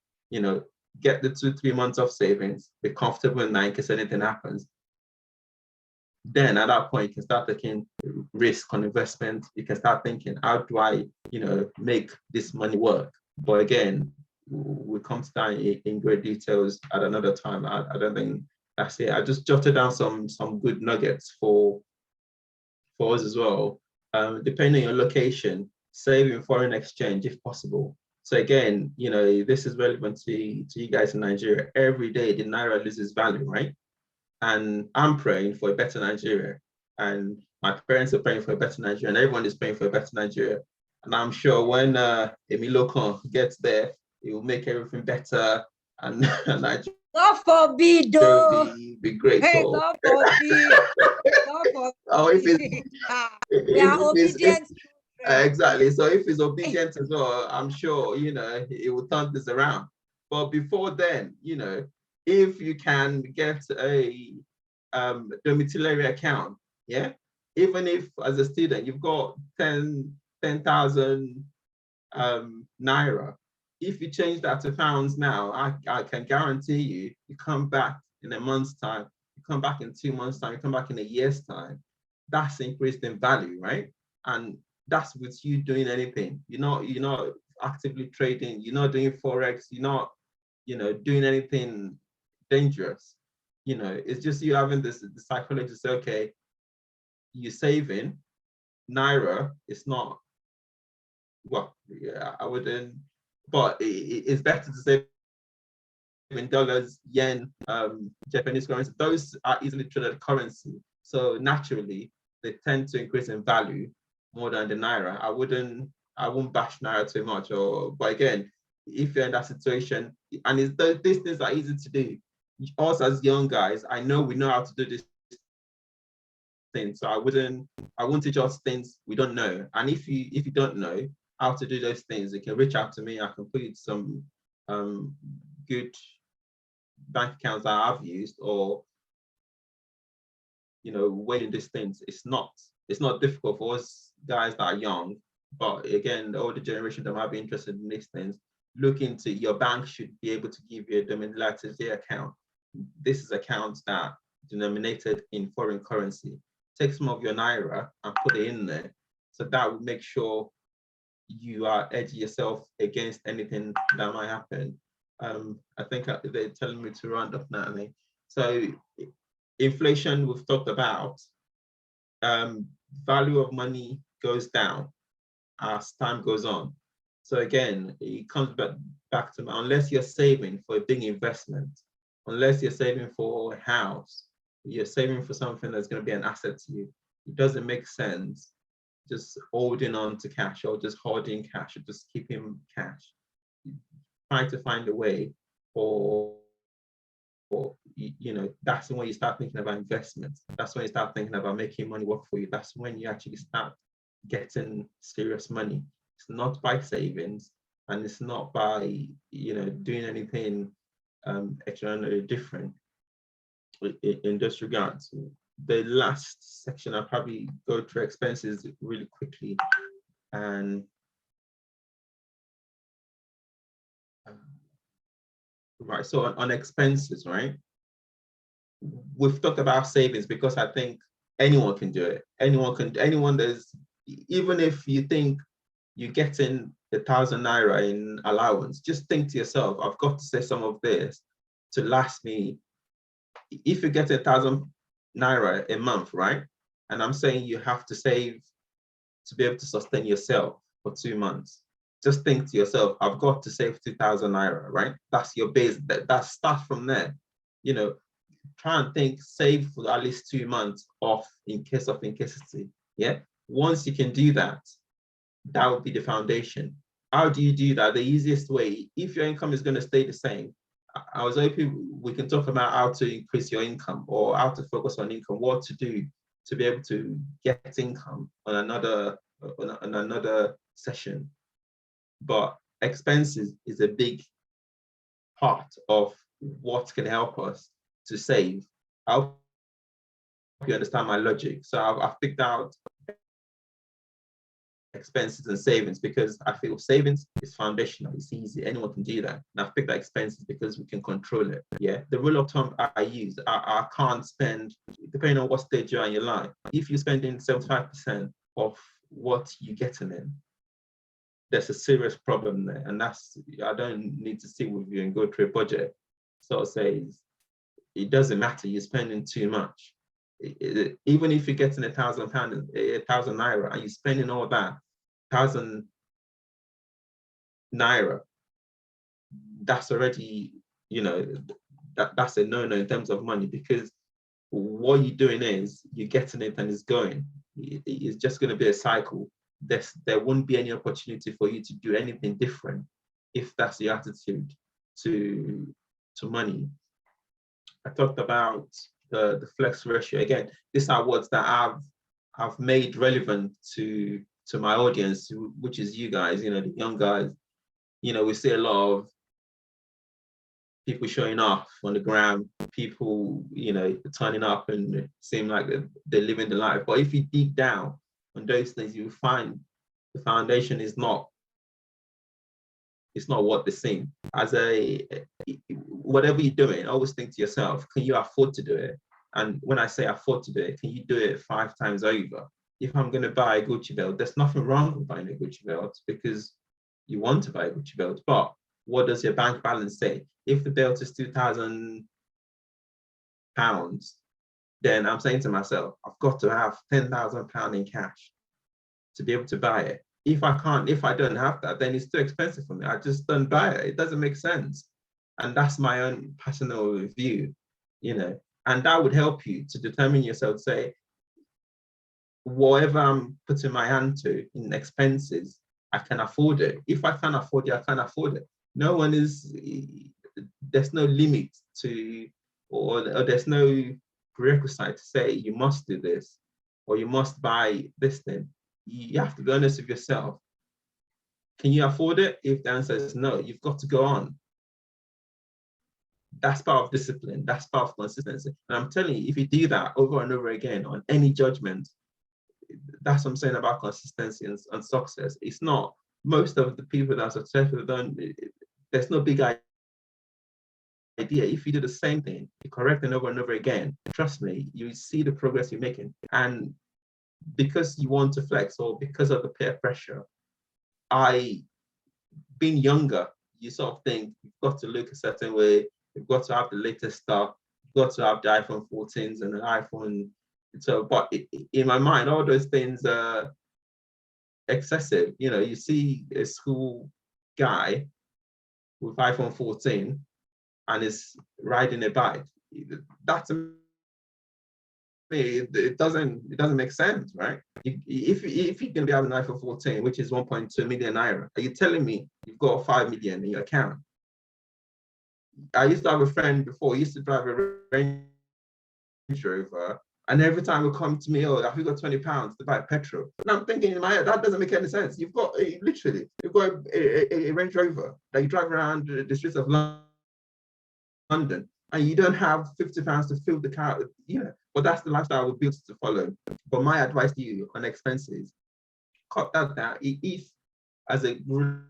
get the 2-3 months of savings, be comfortable in that in case anything happens. Then at that point, you can start taking risk on investment. You can start thinking, how do I, make this money work? But again, we come to that in great details at another time. I don't think that's it. I just jotted down some good nuggets for us as well. Depending on your location, saving foreign exchange if possible. So again, this is relevant to you guys in Nigeria. Every day the Naira loses value, right? And I'm praying for a better Nigeria. And my parents are praying for a better Nigeria, and everyone is praying for a better Nigeria. And I'm sure when Emilokon gets there, it will make everything better. And Nigeria God forbid, will be great. Hey, So, God forbid. God forbid. oh, if We are obedient. Exactly. So if he's obedient as well, I'm sure, it will turn this around. But before then, if you can get a domiciliary account, yeah, even if as a student you've got 10,000 Naira, if you change that to pounds now, I can guarantee you come back in a month's time, you come back in 2 months' time, you come back in a year's time, that's increased in value, right? And that's with you doing anything. You're not actively trading, you're not doing Forex, you're not, doing anything dangerous. It's just you having the psychology to say, okay, you're saving Naira, it's not, well, yeah, I wouldn't, but it's better to save in dollars, yen, Japanese currency. Those are easily traded currency. So naturally, they tend to increase in value more than the Naira. I wouldn't bash Naira too much. But again, if you're in that situation, and these things are easy to do. Us as young guys, I know we know how to do this thing. So I won't teach us things we don't know. And if you don't know how to do those things, you can reach out to me. I can put you some good bank accounts that I've used, or weighing these things. It's not difficult for us guys that are young, but again, the older generation that might be interested in these things, look into your bank should be able to give you a domiciliary account. This is accounts that denominated in foreign currency. Take some of your Naira and put it in there. So that will make sure you are edging yourself against anything that might happen. I think they're telling me to round up now. So inflation we've talked about. Value of money goes down as time goes on. So again, it comes back to unless you're saving for a big investment, unless you're saving for a house, you're saving for something that's going to be an asset to you, it doesn't make sense just holding on to cash or just hoarding cash or just keeping cash. Trying to find a way or that's when you start thinking about investments. That's when you start thinking about making money work for you. That's when you actually start getting serious money. It's not by savings, and it's not by doing anything extraordinarily different in this regard. The last section, I'll probably go through expenses really quickly. And right, so on expenses, right? We've talked about savings because I think anyone can do it. Anyone there's, even if you think you're getting 1,000 naira in allowance. Just think to yourself, I've got to save some of this to last me. If you get 1,000 naira a month, right? And I'm saying you have to save to be able to sustain yourself for 2 months. Just think to yourself, I've got to save 2,000 naira, right? That's your base. That start from there. You know, try and think, save for at least 2 months off in case of incapacity. Yeah. Once you can do that, that would be the foundation. How do you do that? The easiest way, if your income is going to stay the same, I was hoping we can talk about how to increase your income or how to focus on income, what to do to be able to get income on another session. But expenses is a big part of what can help us to save. I hope you understand my logic. So I've picked out expenses and savings because I feel savings is foundational. It's easy. Anyone can do that. And I've picked out expenses because we can control it. Yeah. The rule of thumb I use, I can't spend, depending on what stage you're in your life. If you're spending 75% of what you're getting in, there's a serious problem there. And that's, I don't need to sit with you and go through a budget. So it says, it doesn't matter, you're spending too much. Even if you're getting £1,000, 1,000 naira, and you're spending all that, 1,000 naira, that's already, you know, that's a no-no in terms of money, because what you're doing is you're getting it and it's going. It's just going to be a cycle. There won't be any opportunity for you to do anything different if that's your attitude to money. I talked about the flex ratio. Again, these are words that I've made relevant to my audience, which is you guys, you know, the young guys. You know, we see a lot of people showing off on the gram, people, you know, turning up and seem like they're living the life. But if you dig down on those things, you find the foundation is not, it's not what they seem. As whatever you're doing, always think to yourself, can you afford to do it? And when I say afford to do it, can you do it 5 times over? If I'm going to buy a Gucci belt, there's nothing wrong with buying a Gucci belt because you want to buy a Gucci belt. But what does your bank balance say? If the belt is £2,000, then I'm saying to myself, I've got to have £10,000 in cash to be able to buy it. If I don't have that, then it's too expensive for me. I just don't buy it. It doesn't make sense. And that's my own personal view, you know, and that would help you to determine yourself, say, whatever I'm putting my hand to in expenses, I can afford it. If I can't afford it, I can't afford it. No one is, there's no limit to, or there's no prerequisite to say you must do this or you must buy this thing. You have to be honest with yourself. Can you afford it? If the answer is no, you've got to go on. That's part of discipline. That's part of consistency. And I'm telling you, if you do that over and over again on any judgment, that's what I'm saying about consistency and success. It's not, most of the people that are successful don't, there's no big idea. If you do the same thing, you correct it over and over again, trust me, you see the progress you're making. And because you want to flex or because of the peer pressure, being younger, you sort of think you've got to look a certain way, you've got to have the latest stuff, you've got to have the iPhone 14s and an iPhone. So, but in my mind, all those things are excessive. You know, you see a school guy with iPhone 14 and is riding a bike. That to me, it doesn't make sense, right? If you're going to be having an iPhone 14, which is 1.2 million naira, are you telling me you've got 5 million in your account? I used to have a friend before, he used to drive a Range Rover, and every time he would come to me, oh, have you got £20 to buy petrol? And I'm thinking in my head, that doesn't make any sense. You've got literally, you've got a Range Rover that you drive around the streets of London, and you don't have £50 to fill the car, you know. But that's the lifestyle we're built to follow. But my advice to you on expenses, cut that down. If, as a rule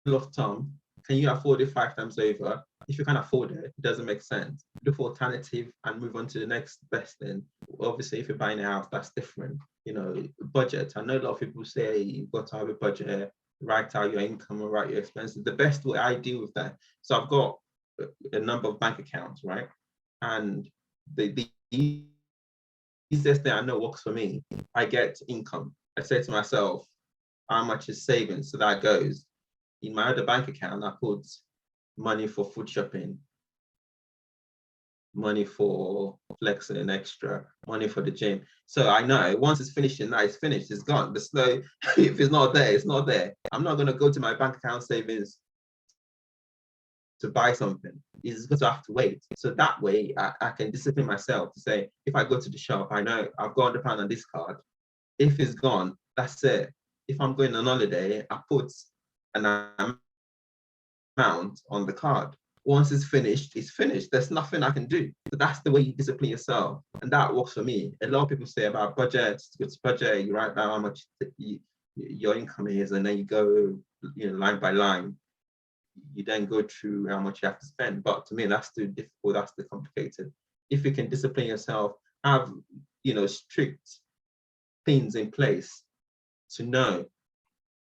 of thumb, Can you afford it 5 times over? If you can't afford it, it doesn't make sense. Look for alternative and move on to the next best thing. Obviously, if you're buying a house, that's different. You know, budget. I know a lot of people say you've got to have a budget, write out your income and write your expenses. The best way I deal with that. So I've got a number of bank accounts, right? And the easiest thing I know works for me, I get income. I say to myself, how much is savings? So that goes. In my other bank account, I put money for food shopping, money for flexing and extra, money for the gym. So I know once it's finished and it's finished, it's gone. The slow, if it's not there, it's not there. I'm not going to go to my bank account savings to buy something. It's going to have to wait. So that way I can discipline myself to say, if I go to the shop, I know I've got £100 on this card. If it's gone, that's it. If I'm going on holiday, I put an amount on the card. Once it's finished, it's finished. There's nothing I can do. So that's the way you discipline yourself. And that works for me. A lot of people say about budgets, it's budget, you write down how much your income is, and then you go, line by line. You then go through how much you have to spend. But to me, that's too difficult, that's too complicated. If you can discipline yourself, have, strict things in place to know.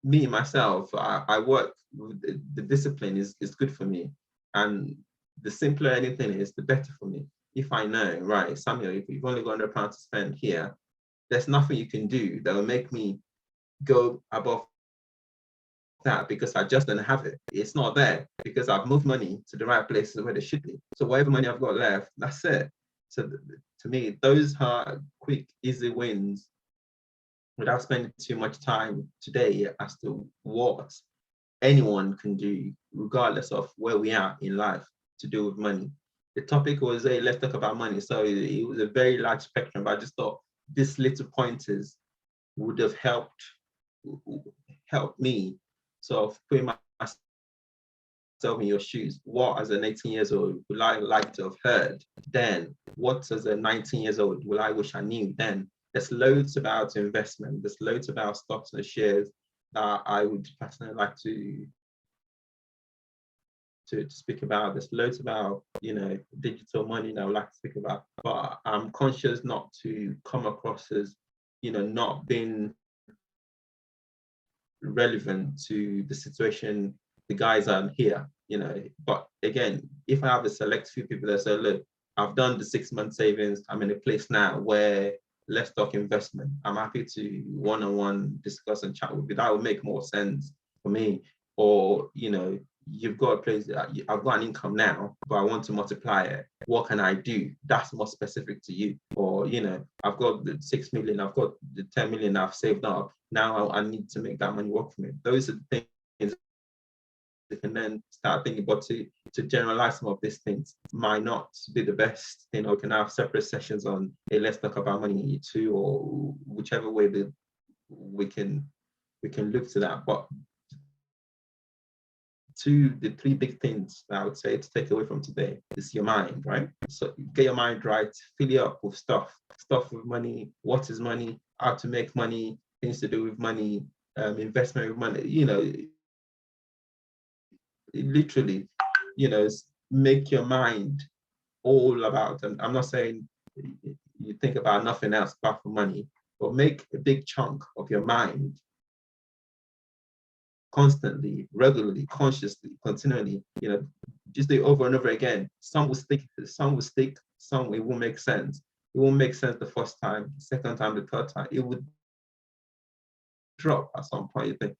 Me, myself, I work with the discipline is good for me. And the simpler anything is, the better for me. If I know, right, Samuel, if you've only got £100 to spend here, there's nothing you can do that will make me go above that because I just don't have it. It's not there because I've moved money to the right places where they should be. So whatever money I've got left, that's it. So to me, those are quick, easy wins without spending too much time today as to what anyone can do, regardless of where we are in life, to do with money. The topic was, hey, let's talk about money. So it was a very large spectrum, but I just thought these little pointers would have helped me sort of put myself in your shoes. What, as an 18 years old, would I like to have heard then? What, as a 19 years old, will I wish I knew then? There's loads about investment. There's loads about stocks and shares that I would personally like to speak about. There's loads about, digital money that I would like to speak about. But I'm conscious not to come across as, not being relevant to the situation the guys are here, But again, if I have a select few people that say, look, I've done the 6-month savings, I'm in a place now where let's talk investment. I'm happy to one-on-one discuss and chat with you. That would make more sense for me. Or, you've got a place, I've got an income now, but I want to multiply it. What can I do? That's more specific to you. Or, I've got the 6 million, I've got the 10 million I've saved up. Now I need to make that money work for me. Those are the things you can then start thinking about to generalize some of these things. Might not be the best, we can have separate sessions on, hey, let's talk about money too, or whichever way that we can look to that. But the 3 big things that I would say to take away from today is your mind, right? So get your mind right, fill it up with stuff with money. What is money? How to make money? Things to do with money, investment with money. Literally, make your mind all about. And I'm not saying you think about nothing else apart from money, but make a big chunk of your mind constantly, regularly, consciously, continually, just do it over and over again. Some will stick, some it won't make sense. It won't make sense the first time, the second time, the third time. It would drop at some point. You think,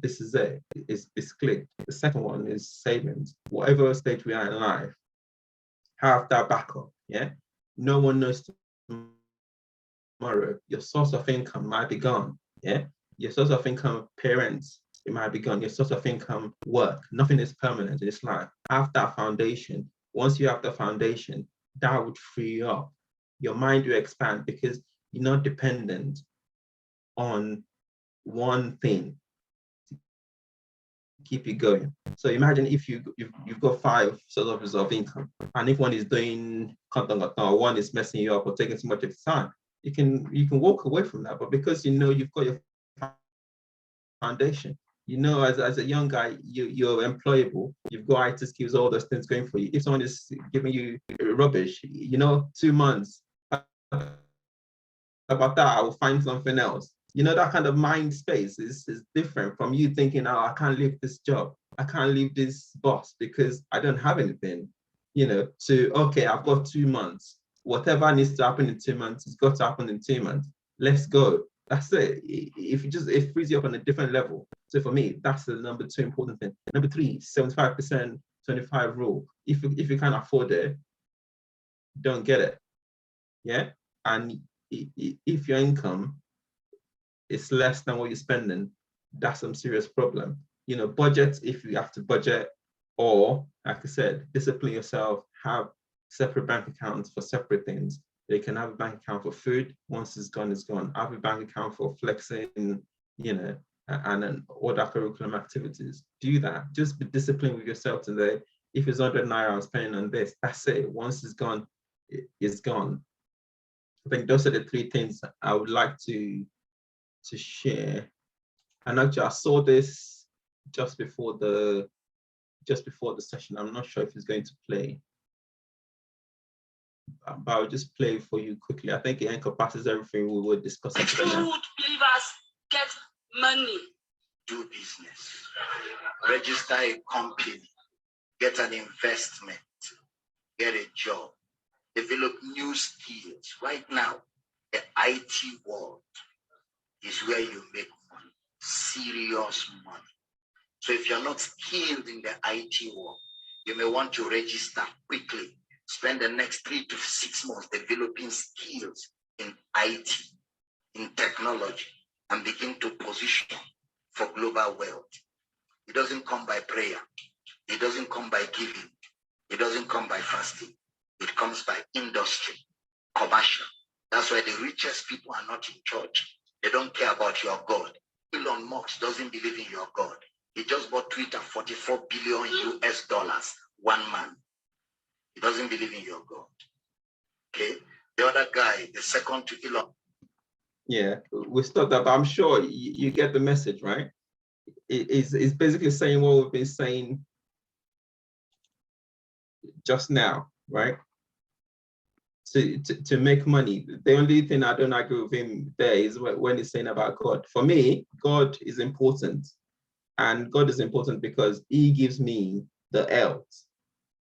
this is it. It's clicked. The second one is savings. Whatever stage we are in life, have that backup. Yeah. No one knows tomorrow. Your source of income might be gone. Yeah. Your source of income, parents, it might be gone. Your source of income, work. Nothing is permanent in this life. Have that foundation. Once you have the foundation, that would free you up. Your mind will expand because you're not dependent on one thing to keep you going. So imagine if you've got 5 sources of income, and if one is doing content or one is messing you up or taking too much of your time, you can walk away from that. But because you've got your foundation, You know, as a young guy, you're employable. You've got IT skills, all those things going for you. If someone is giving you rubbish, you know, 2 months, about that, I will find something else. You know, that kind of mind space is different from you thinking, oh, I can't leave this job. I can't leave this boss because I don't have anything, you know, to, okay, I've got 2 months. Whatever needs to happen in 2 months, it's got to happen in 2 months. Let's go. That's it. If you just, it frees you up on a different level. So for me, that's the number 2 important thing. Number 3, 75%, 25 rule. If you can't afford it, don't get it. Yeah. And if your income is less than what you're spending, that's some serious problem. You know, budget if you have to budget, or like I said, discipline yourself, have separate bank accounts for separate things. You can have a bank account for food. Once it's gone, it's gone. Have a bank account for flexing, you know, and then other curriculum activities. Do that. Just be disciplined with yourself today. If it's 100 naira I'm spending on this, that's it. Once it's gone, it's gone. I think those are the 3 things I would like to share. And actually, I saw this just before the session. I'm not sure if it's going to play, but I'll just play for you quickly. I think it encompasses everything we were discussing today. Good believers get money, do business, register a company, get an investment, get a job, develop new skills. Right now, the IT world is where you make money, serious money. So if you're not skilled in the IT world, you may want to register quickly. Spend the next 3 to 6 months developing skills in IT, in technology, and begin to position for global wealth. It doesn't come by prayer. It doesn't come by giving. It doesn't come by fasting. It comes by industry, commercial. That's why the richest people are not in church. They don't care about your God. Elon Musk doesn't believe in your God. He just bought Twitter, 44 billion US dollars, one man. He doesn't believe in your God. Okay? The other guy, the second to Elon. Yeah, we stopped that, but I'm sure you get the message, right? It's basically saying what we've been saying just now, right? To make money. The only thing I don't agree with him there is when he's saying about God. For me, God is important. And God is important because he gives me the health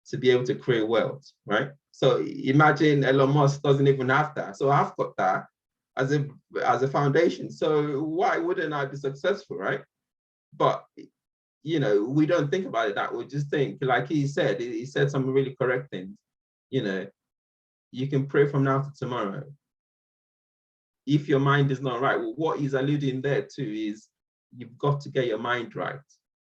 to be able to create wealth, right? So imagine Elon Musk doesn't even have that. So I've got that as a foundation. So why wouldn't I be successful, right? But, you know, we don't think about it that way. We just think, like he said some really correct things. You know, you can pray from now to tomorrow. If your mind is not right, well, what he's alluding there to is you've got to get your mind right.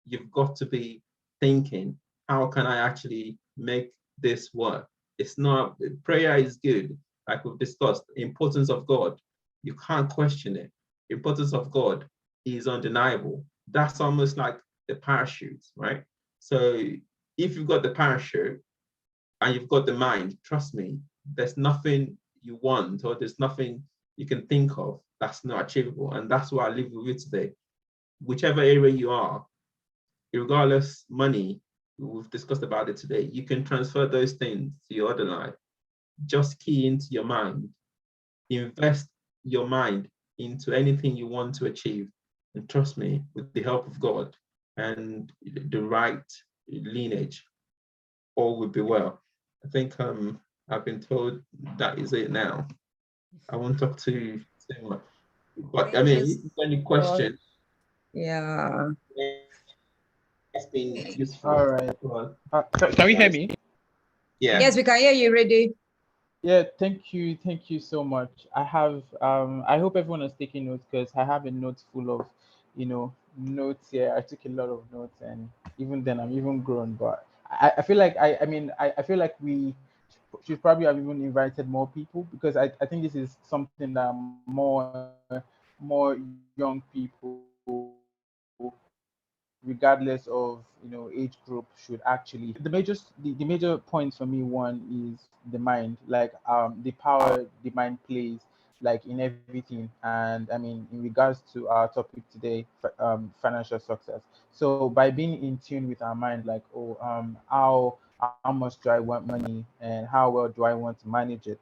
You've got to be thinking, how can I actually make this work? It's not, prayer is good, like we've discussed. Importance of God, you can't question it. Importance of God is undeniable. That's almost like the parachute, right? So if you've got the parachute and you've got the mind, trust me, there's nothing you want or there's nothing you can think of that's not achievable. And that's what I leave with you today. Whichever area you are, regardless money, we've discussed about it today, you can transfer those things to your other life. Just key into your mind, invest your mind into anything you want to achieve. And trust me, with the help of God and the right lineage, all will be well. I think I've been told that is it now. I won't talk to much. But I mean, if there's any question, yeah, it's been useful. All right. Well, Can we hear me? yeah. Yes, we can hear you, Ready. Yeah, thank you so much. I have I hope everyone is taking notes because I have a note full of, notes here. I took a lot of notes, and even then I'm even grown, but I feel like I feel like we should probably have even invited more people because I think this is something that more young people, regardless of age group, should actually. The major points for me, one is the mind, like the power the mind plays like in everything. And I mean, in regards to our topic today, financial success. So by being in tune with our mind, like, oh, how much do I want money and how well do I want to manage it,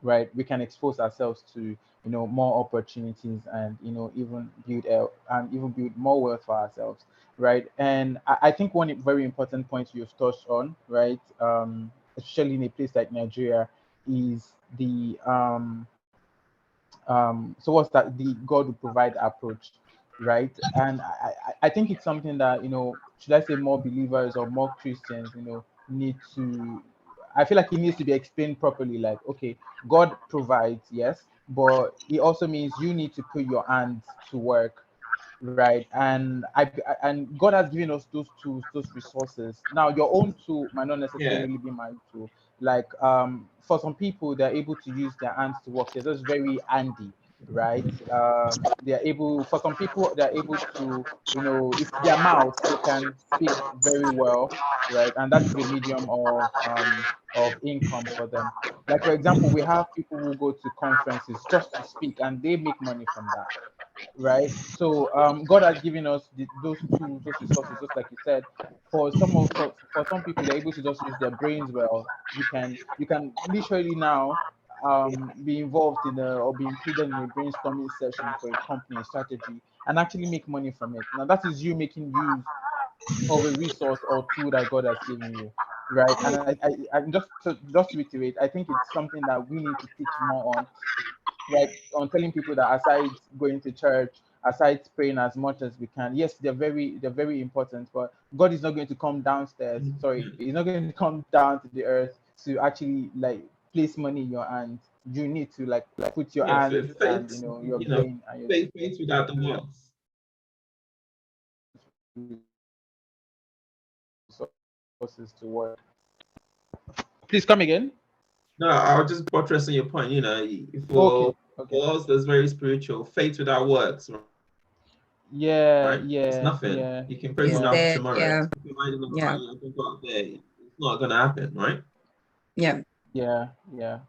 right? We can expose ourselves to, more opportunities, and even build more wealth for ourselves, right? And I think one very important point you've touched on, right, especially in a place like Nigeria, is the so what's that, the God will provide approach, right? And I think it's something that, should I say, more believers or more Christians, need to, I feel like it needs to be explained properly. Like, okay, God provides, yes, but it also means you need to put your hands to work, right? And God has given us those tools, those resources. Now your own tool might not Yeah. necessarily be my tool. Like, for some people, they're able to use their hands to work, they're just very handy, right? They're able, for some people, they're able to, if their mouth, they can speak very well, right? And that is a medium of income for them. Like, for example, we have people who go to conferences just to speak, and they make money from that, right? So God has given us those tools, those resources, just like you said. For some people, they're able to just use their brains well. You can literally now be involved in or be included in a brainstorming session for a company, a strategy, and actually make money from it. Now that is you making use of a resource or tool that God has given you, right? And I just to reiterate, I think it's something that we need to teach more on, right? On telling people that aside going to church, aside praying as much as we can, yes, they're very important, but God is not going to come downstairs. Sorry, He's not going to come down to the earth to actually like place money in your hands. You need to like put your Yeah, hands and faith, your brain and your faith without the works. resources to work. Please come again. No, I was just buttressing your point. Okay. For us, that's very spiritual. Faith without works, Yeah, right? It's yeah, nothing. yeah. You can pray It's from now to there. tomorrow. Yeah. If your mind is not Yeah. fire, you can go out there. It's not gonna happen, right? Yeah. Yeah, yeah.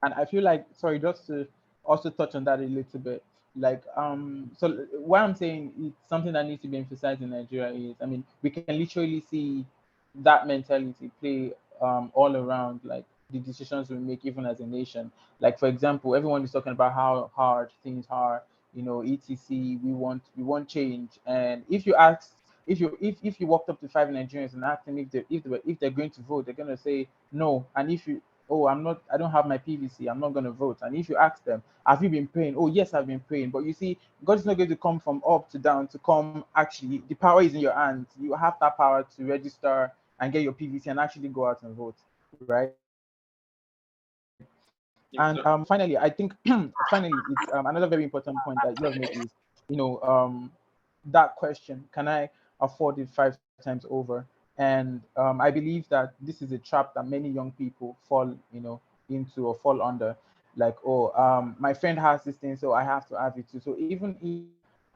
And I feel like, sorry, just to also touch on that a little bit, like, so what I'm saying, it's something that needs to be emphasized in Nigeria is, I mean, we can literally see that mentality play all around, like the decisions we make, even as a nation. Like, for example, everyone is talking about how hard things are, etc. We want change. And if you ask, if you walked up to five Nigerians and asked them if they're going to vote, they're gonna say no. And if you, oh, I don't have my PVC, I'm not going to vote. And if you ask them, have you been praying? Oh, yes, I've been praying. But you see, God is not going to come from up to down to come. Actually, the power is in your hands. You have that power to register and get your PVC and actually go out and vote, right? And finally, I think finally, it's another very important point that you have made is, you know, that question: can I afford it 5 times over? And I believe that this is a trap that many young people fall, into or fall under. Like, oh, my friend has this thing, so I have to have it too. So even if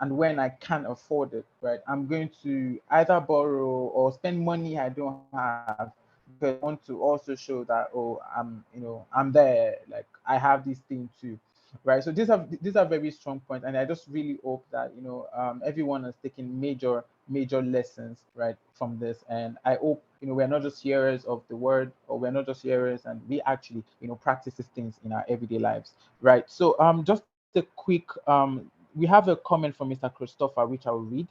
and when I can't afford it, right, I'm going to either borrow or spend money I don't have, because I want to also show that, oh, I'm there, like I have this thing too, right? So these are very strong points, and I just really hope that everyone has taken major lessons, right, from this. And I hope we're not just hearers of the word, or we're not just hearers, and we actually practice these things in our everyday lives, right? So just a quick we have a comment from Mr. Christopher, which I will read.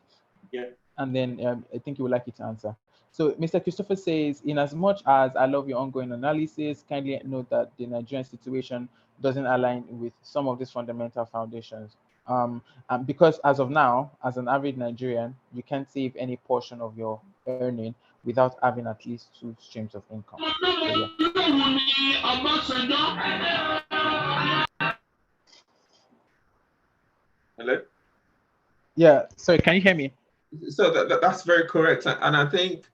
Yeah. And then I think you would like it to answer. So Mr. Christopher says, in as much as I love your ongoing analysis, kindly note that the Nigerian situation doesn't align with some of these fundamental foundations. And because as of now, as an average Nigerian, you can't save any portion of your earning without having at least two streams of income. So yeah. Hello. Yeah. Sorry, can you hear me? So that's very correct, and I think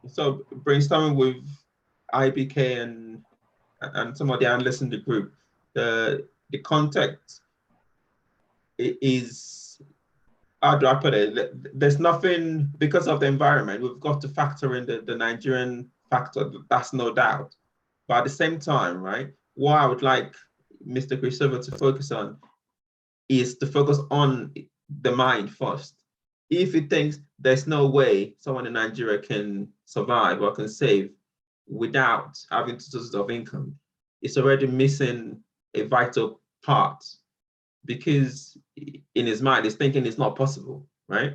so brainstorming with IBK and some of the analysts in the group, the context is, how do I put it? There's nothing, because of the environment, we've got to factor in the Nigerian factor, that's no doubt. But at the same time, right, what I would like Mr. Christopher to focus on is to focus on the mind first. If he thinks there's no way someone in Nigeria can survive or can save without having two sources of income, it's already missing a vital part, because in his mind, he's thinking it's not possible, right?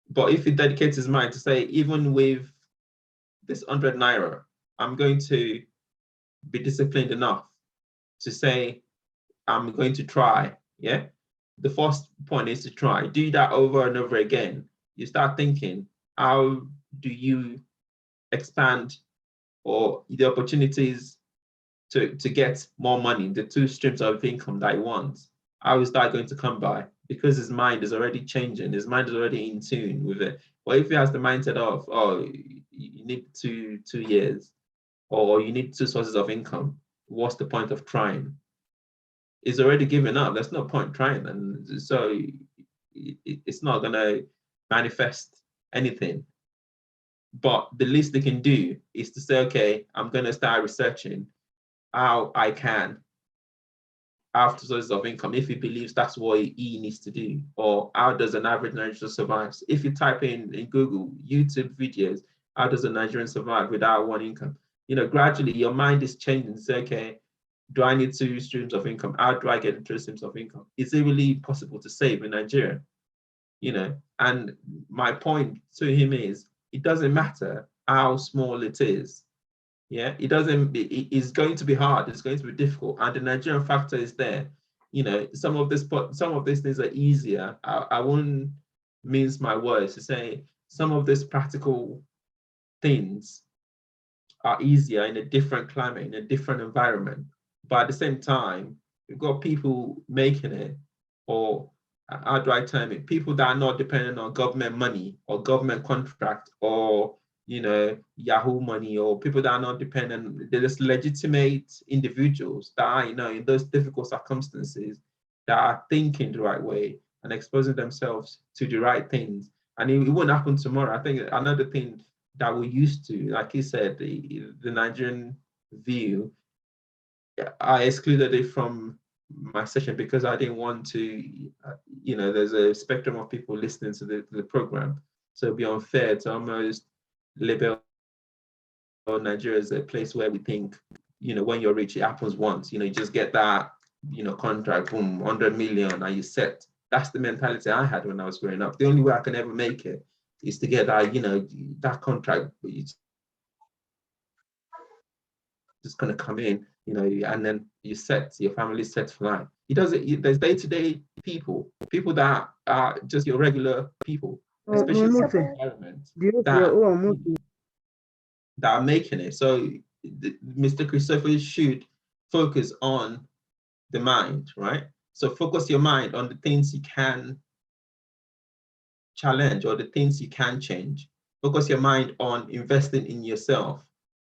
But if he dedicates his mind to say, even with this 100 naira, I'm going to be disciplined enough to say, I'm going to try, yeah? The first point is to try. Do that over and over again. You start thinking, how do you expand or the opportunities to get more money, the two streams of income that he wants? How is that going to come by? Because his mind is already changing. His mind is already in tune with it. But if he has the mindset of, oh, you need two years, or you need two sources of income, what's the point of trying? Is already given up. There's no point trying, and so it's not going to manifest anything. But the least they can do is to say, okay, I'm going to start researching how I can have two sources of income, if he believes that's what he needs to do, or how does an average Nigerian survive? If you type in Google YouTube videos, how does a Nigerian survive without one income? You know, gradually your mind is changing. Say, okay, do I need two streams of income? How do I get two streams of income? Is it really possible to save in Nigeria? You know, and my point to him is, it doesn't matter how small it is. Yeah, it doesn't. It's going to be hard. It's going to be difficult, and the Nigerian factor is there. You know, some of these things are easier. I won't mince my words to say some of these practical things are easier in a different climate, in a different environment. But at the same time, we've got people making it, or how do I term it? People that are not dependent on government money or government contract, or Yahoo money, or people that are not dependent. They're just legitimate individuals that are, in those difficult circumstances, that are thinking the right way and exposing themselves to the right things. And it won't happen tomorrow. I think another thing that we used to, like you said, the Nigerian view, I excluded it from my session because I didn't want to, there's a spectrum of people listening to the program. So it'd be unfair to almost label Nigeria as a place where we think, when you're rich, it happens once. You just get that, contract, boom, 100 million, and you set. That's the mentality I had when I was growing up. The only way I can ever make it is to get that, that contract. It's just going to come in, and then you set, your family set for life. There's day-to-day people that are just your regular people, especially in the environment that are making it. So Mr. Christopher should focus on the mind, right? So focus your mind on the things you can challenge or the things you can change. Focus your mind on investing in yourself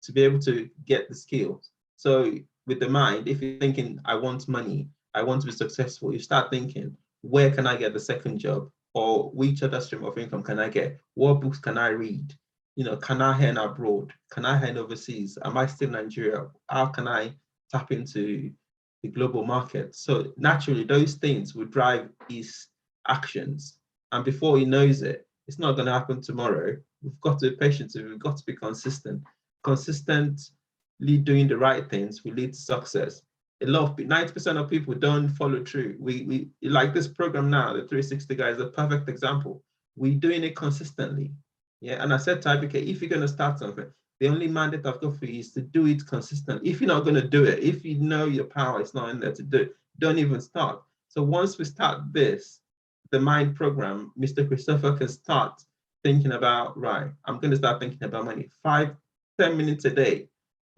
to be able to get the skills. So with the mind, if you're thinking, I want money, I want to be successful, you start thinking, where can I get the second job? Or which other stream of income can I get? What books can I read? Can I earn abroad? Can I earn overseas? Am I still in Nigeria? How can I tap into the global market? So naturally, those things will drive his actions. And before he knows it, it's not going to happen tomorrow. We've got to be patient. We've got to be consistent. Consistently doing the right things will lead to success. 90% of people don't follow through. We like this program now, the 360 guys, is a perfect example. We're doing it consistently. Yeah, and I said to IBK, if you're going to start something, the only mandate I've got for you is to do it consistently. If you're not going to do it, if you know your power is not in there to do it, don't even start. So once we start this, the mind program, Mr. Christopher can start thinking about, right, I'm going to start thinking about money. 5-10 minutes a day,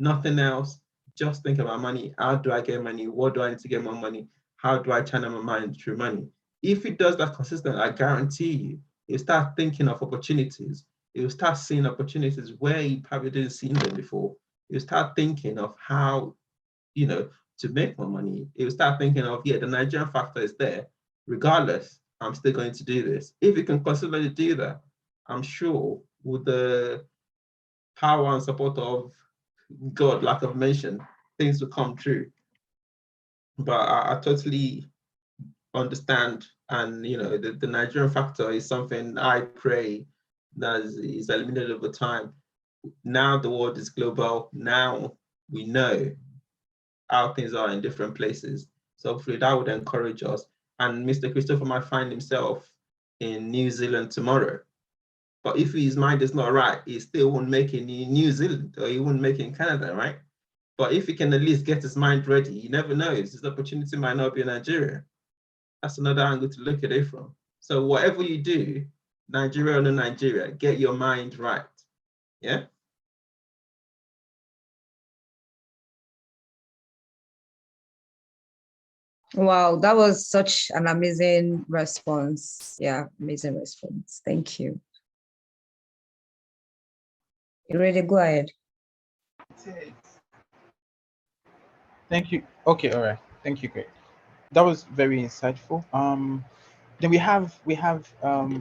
nothing else. Just think about money. How do I get money? What do I need to get more money? How do I channel my mind through money? If it does that consistently, I guarantee you, you start thinking of opportunities. You start seeing opportunities where you probably didn't see them before. You start thinking of how, to make more money. You start thinking of, the Nigerian factor is there. Regardless, I'm still going to do this. If you can consistently do that, I'm sure with the power and support of God, like I've mentioned, things will come true. But I totally understand, and the Nigerian factor is something I pray that is eliminated over time. Now the world is global. Now we know how things are in different places. So hopefully that would encourage us. And Mr. Christopher might find himself in New Zealand tomorrow. But if his mind is not right, he still won't make it in New Zealand, or he won't make it in Canada, right? But if he can at least get his mind ready, you never know. His opportunity might not be in Nigeria. That's another angle to look at it from. So whatever you do, Nigeria or no Nigeria, get your mind right. Yeah. Wow, that was such an amazing response. Yeah, amazing response. Thank you. You ready? Go ahead. Thank you. Okay, all right. Thank you, great. That was very insightful. Then we have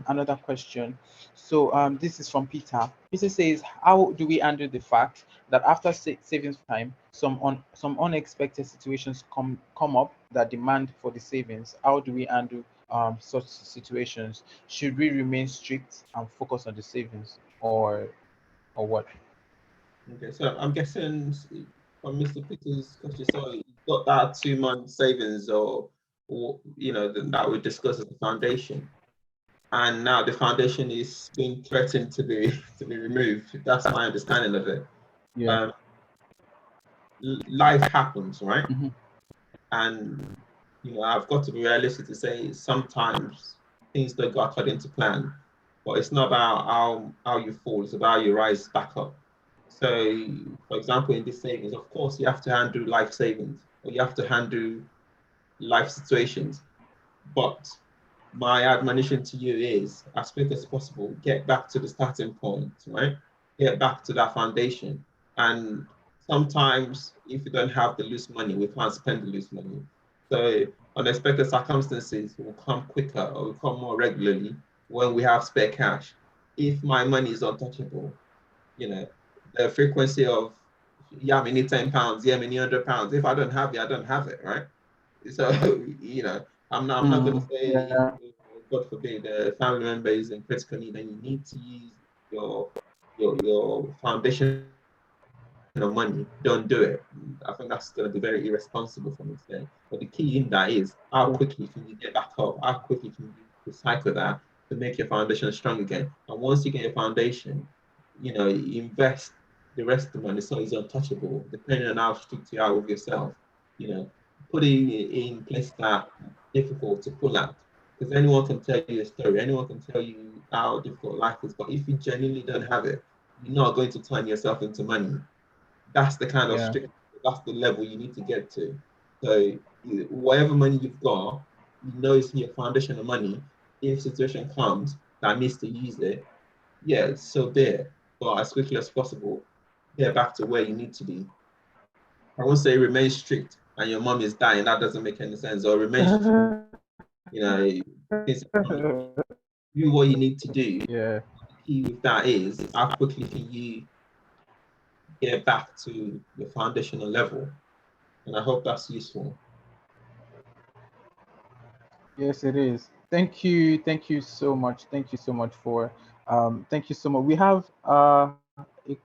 another question. So this is from Peter. Peter says, how do we handle the fact that after savings time, some unexpected situations come up that demand for the savings? How do we handle such situations? Should we remain strict and focus on the savings, or what? Okay, so I'm guessing from Mr. Peters' question, so you got that 2 month savings, or that we discussed as the foundation, and now the foundation is being threatened to be removed. That's my understanding of it. Yeah. Life happens, right? Mm-hmm. And I've got to be realistic to say sometimes things don't go according to plan, but it's not about how you fall, it's about how you rise back up. So, for example, in this savings, of course, you have to handle life savings, or you have to handle life situations. But my admonition to you is, as quick as possible, get back to the starting point, right? Get back to that foundation. And sometimes, if you don't have the loose money, we can't spend the loose money. So unexpected circumstances will come quicker, or will come more regularly when we have spare cash. If my money is untouchable, the frequency of, yeah, we need £10, yeah, we need £100. If I don't have it, I don't have it, right? So, I'm not going to say, Yeah. God forbid, a family member is in critical need, and you need to use your foundation of money. Don't do it. I think that's going to be very irresponsible for me to say. But the key in that is, how quickly can you get back up? How quickly can you recycle that to make your foundation strong again? And once you get your foundation, invest the rest of the money so it's untouchable, depending on how strict you are with yourself. Putting it in places that are difficult to pull out. Because anyone can tell you a story, anyone can tell you how difficult life is, but if you genuinely don't have it, you're not going to turn yourself into money. That's the kind of Yeah. strict, that's the level you need to get to. So whatever money you've got, it's your foundation of money. If a situation comes that needs to use it, yeah, so be it. But as quickly as possible, get back to where you need to be. I won't say remain strict and your mom is dying. That doesn't make any sense. Or remain strict, do what you need to do. Yeah. The key with that is, how quickly can you get back to your foundational level? And I hope that's useful. Yes, it is. Thank you. Thank you so much. Thank you so much for thank you so much. We have a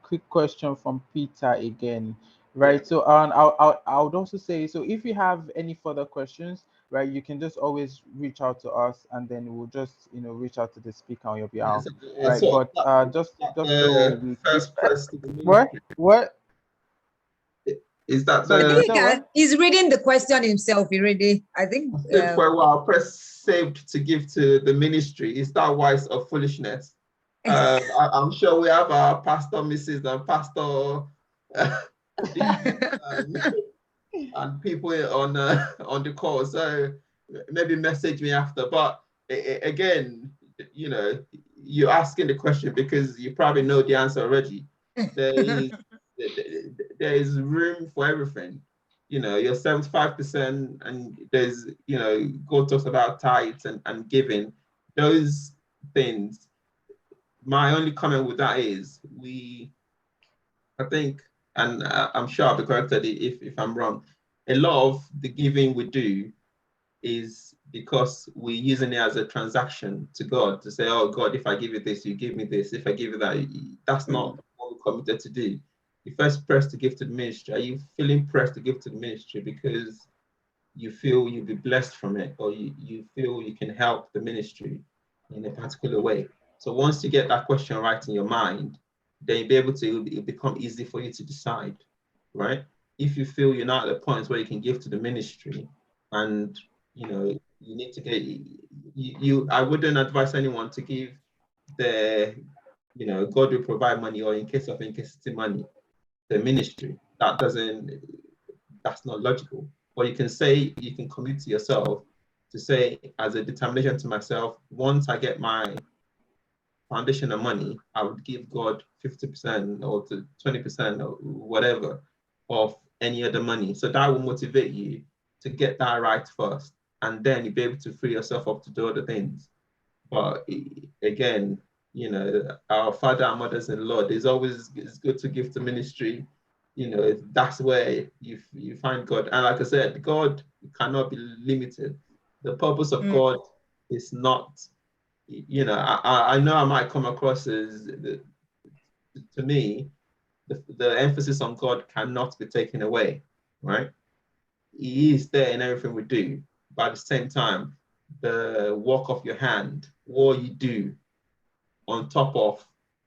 quick question from Peter again. Right. Yeah. So I would also say, so if you have any further questions, right, you can just always reach out to us, and then we'll just reach out to the speaker on your behalf. Right. So But just so the we keep first press to the what? ministry. What? Is that Sorry, I the think he's reading the question himself already. I think for a while, press saved to give to the ministry? Is that wise or foolishness? I'm sure we have our pastor, Mrs. and pastor and people on the call. So maybe message me after. But again, you're asking the question because you probably know the answer already. There is there is room for everything. You're 75%, and there's God talks about tithes and giving. Those things. My only comment with that is I think, and I'm sure I'll be corrected if I'm wrong, a lot of the giving we do is because we're using it as a transaction to God to say, oh God, if I give you this, you give me this. If I give you that, that's not what we're committed to do. You first press to give to the ministry. Are you feeling pressed to give to the ministry because you feel you'll be blessed from it, or you feel you can help the ministry in a particular way? So once you get that question right in your mind, then you'll be able to, it'll become easy for you to decide, right? If you feel you're not at the point where you can give to the ministry, and you need to get I wouldn't advise anyone to give the God will provide money, or in case of incasity money, the ministry. That's not logical. But you can say, you can commit to yourself to say, as a determination to myself, once I get my foundation of money, I would give God 50% or to 20% or whatever of any other money. So that will motivate you to get that right first, and then you'll be able to free yourself up to do other things. But again, our father and mothers in law, it's good to give to ministry. That's where you find God. And like I said, God cannot be limited. The purpose of God is not, I know I might come across as, to me, the emphasis on God cannot be taken away, right? He is there in everything we do, but at the same time, the work of your hand, what you do on top of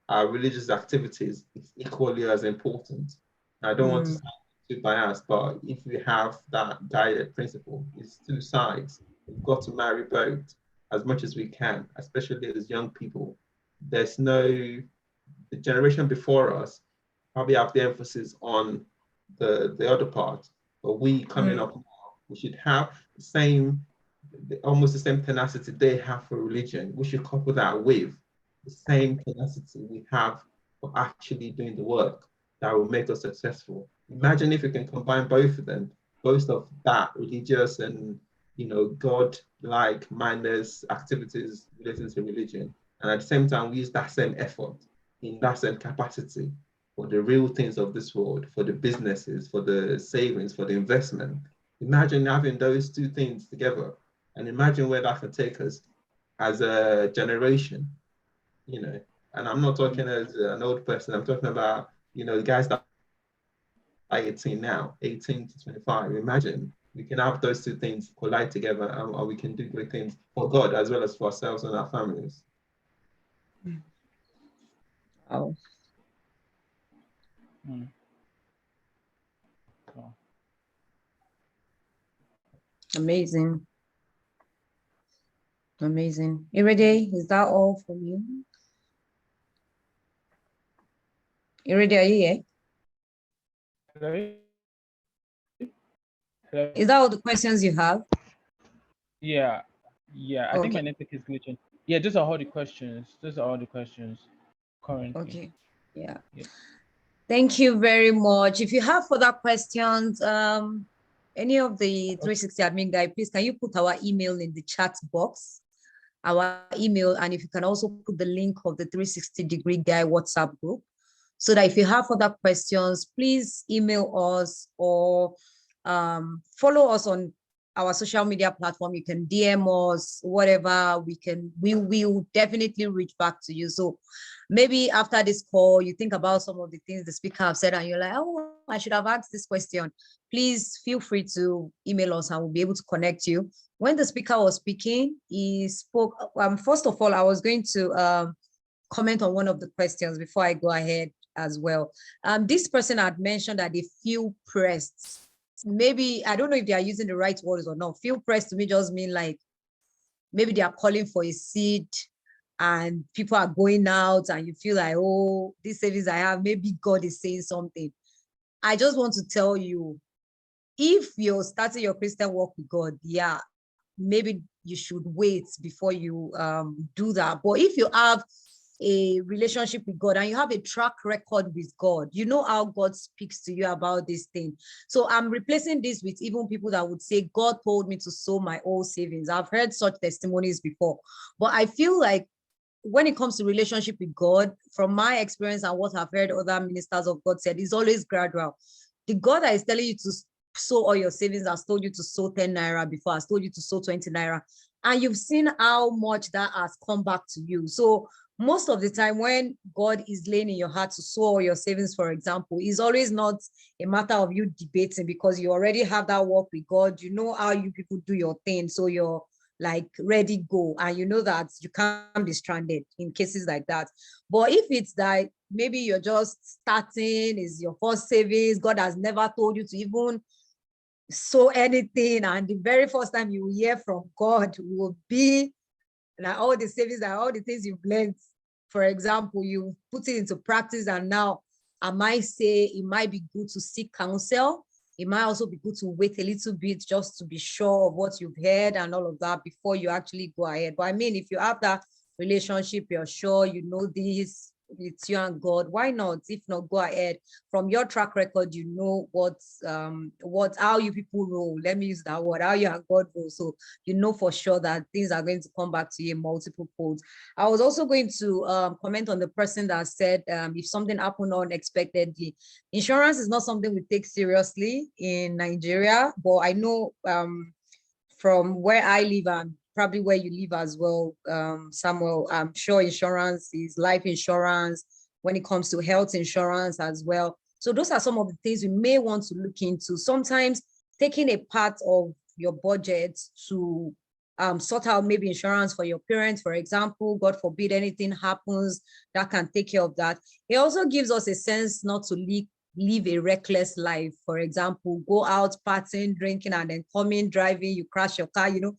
our religious activities, is equally as important. I don't want to sound too biased, but if we have that guided principle, it's two sides. We've got to marry both as much as we can, especially as young people. The generation before us probably have the emphasis on the other part, but we coming up now, we should have almost the same tenacity they have for religion. We should couple that with the same tenacity we have for actually doing the work that will make us successful. Imagine if we can combine both of them, both of that religious and God-like mindless activities related to religion, and at the same time we use that same effort in that same capacity for the real things of this world, for the businesses, for the savings, for the investment. Imagine having those two things together, and imagine where that can take us as a generation, And I'm not talking as an old person. I'm talking about, the guys that are 18 now, 18 to 25. Imagine we can have those two things collide together, and we can do great things for God as well as for ourselves and our families. Oh. Amazing. Amazing. Irede, is that all from you? Irede, are you here? Hello? Hello? Is that all the questions you have? Yeah. I think my network is glitching. Yeah, those are all the questions. Currently. Okay. Yeah. Thank you very much. If you have further questions, any of the 360 admin guy, please can you put our email in the chat box? Our email, and if you can also put the link of the 360 degree guy WhatsApp group, so that if you have further questions, please email us or follow us on our social media platform. You can DM us, whatever we will definitely reach back to you. So maybe after this call, you think about some of the things the speaker have said and you're like, oh, I should have asked this question. Please feel free to email us and we'll be able to connect you. When the speaker was speaking, he spoke, first of all, I was going to comment on one of the questions before I go ahead as well. This person had mentioned that they feel pressed. Maybe, I don't know if they are using the right words or not. Feel pressed to me just mean like, maybe they are calling for a seed and people are going out and you feel like, oh, this savings I have, maybe God is saying something. I just want to tell you, if you're starting your Christian walk with God, yeah, maybe you should wait before you do that. But if you have a relationship with God and you have a track record with God, you know how God speaks to you about this thing. So I'm replacing this with even people that would say, God told me to sow my old savings. I've heard such testimonies before, but I feel like when it comes to relationship with God, from my experience and what I've heard other ministers of God said, is always gradual. The God that is telling you to sow all your savings. I've told you to sow 10 naira before. I've told you to sow 20 naira. And you've seen how much that has come back to you. So most of the time when God is laying in your heart to sow all your savings, for example, it's always not a matter of you debating, because you already have that work with God. You know how you people do your thing. So you're like ready, go. And you know that you can't be stranded in cases like that. But if it's that maybe you're just starting, is your first savings, God has never told you to even sow anything, and the very first time you hear from God will be like all the savings and all the things you've learned. For example, you put it into practice, and now I might say it might be good to seek counsel. It might also be good to wait a little bit just to be sure of what you've heard and all of that before you actually go ahead. But I mean, if you have that relationship, you're sure you know this, it's you and God, why not? If not, go ahead. From your track record, you know how you people roll. Let me use that word, how you and God roll. So you know for sure that things are going to come back to you in multiple folds. I was also going to comment on the person that said if something happened unexpectedly, insurance is not something we take seriously in Nigeria, but I know from where I live and probably where you live as well, Samuel, I'm sure insurance is life insurance when it comes to health insurance as well. So those are some of the things we may want to look into. Sometimes taking a part of your budget to sort out maybe insurance for your parents, for example, God forbid anything happens, that can take care of that. It also gives us a sense not to live a reckless life. For example, go out partying, drinking, and then coming, driving, you crash your car, you know,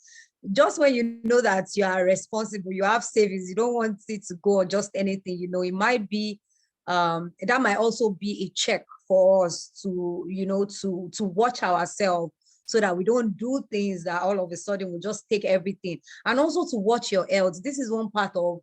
just when you know that you are responsible, you have savings, you don't want it to go on just anything, you know, it might be, that might also be a check for us to, you know, to watch ourselves so that we don't do things that all of a sudden we just take everything. And also to watch your health. This is one part of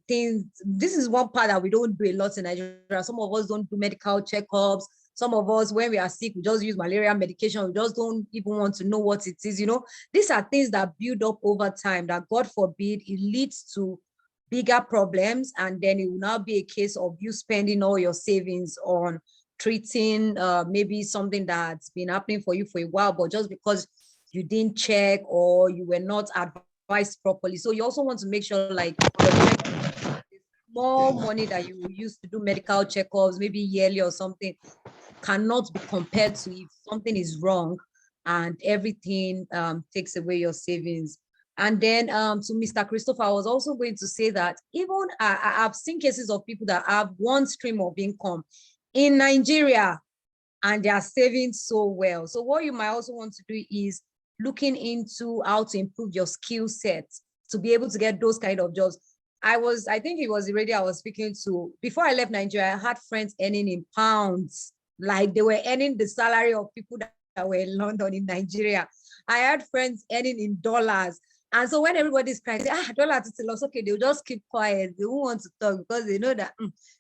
things. This is one part that we don't do a lot in Nigeria. Some of us don't do medical checkups. Some of us, when we are sick, we just use malaria medication. We just don't even want to know what it is. You know, these are things that build up over time that, God forbid, it leads to bigger problems. And then it will now be a case of you spending all your savings on treating maybe something that's been happening for you for a while, but just because you didn't check or you were not advised properly. So you also want to make sure like more money that you use to do medical checkups, maybe yearly or something, cannot be compared to if something is wrong and everything takes away your savings. And then to Mr. Christopher, I was also going to say that even I've seen cases of people that have one stream of income in Nigeria and they are saving so well. So what you might also want to do is looking into how to improve your skill set to be able to get those kind of jobs. I think it was the radio I was speaking to. Before I left Nigeria, I had friends earning in pounds. Like they were earning the salary of people that were in London, in Nigeria. I had friends earning in dollars. And so when everybody's crying, say, dollar to loss, okay, they'll just keep quiet. They won't want to talk because they know that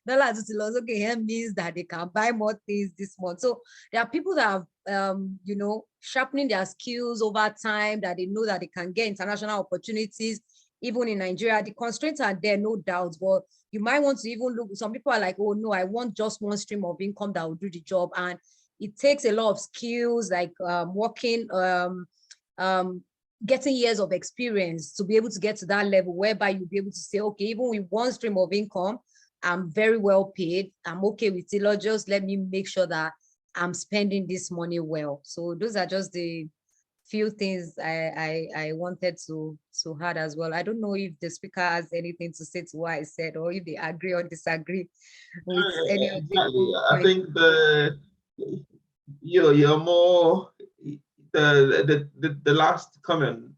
dollar to loss, okay, here means that they can buy more things this month. So there are people that have, you know, sharpening their skills over time, that they know that they can get international opportunities. Even in Nigeria, the constraints are there, no doubt, but you might want to even look, some people are like, oh no, I want just one stream of income that will do the job. And it takes a lot of skills, like working, getting years of experience to be able to get to that level whereby you'll be able to say, okay, even with one stream of income, I'm very well paid, I'm okay with it, or just let me make sure that I'm spending this money well. So those are just the few things I wanted to add as well. I don't know if the speaker has anything to say to what I said, or if they agree or disagree with any of exactly. the I think you're more the last comment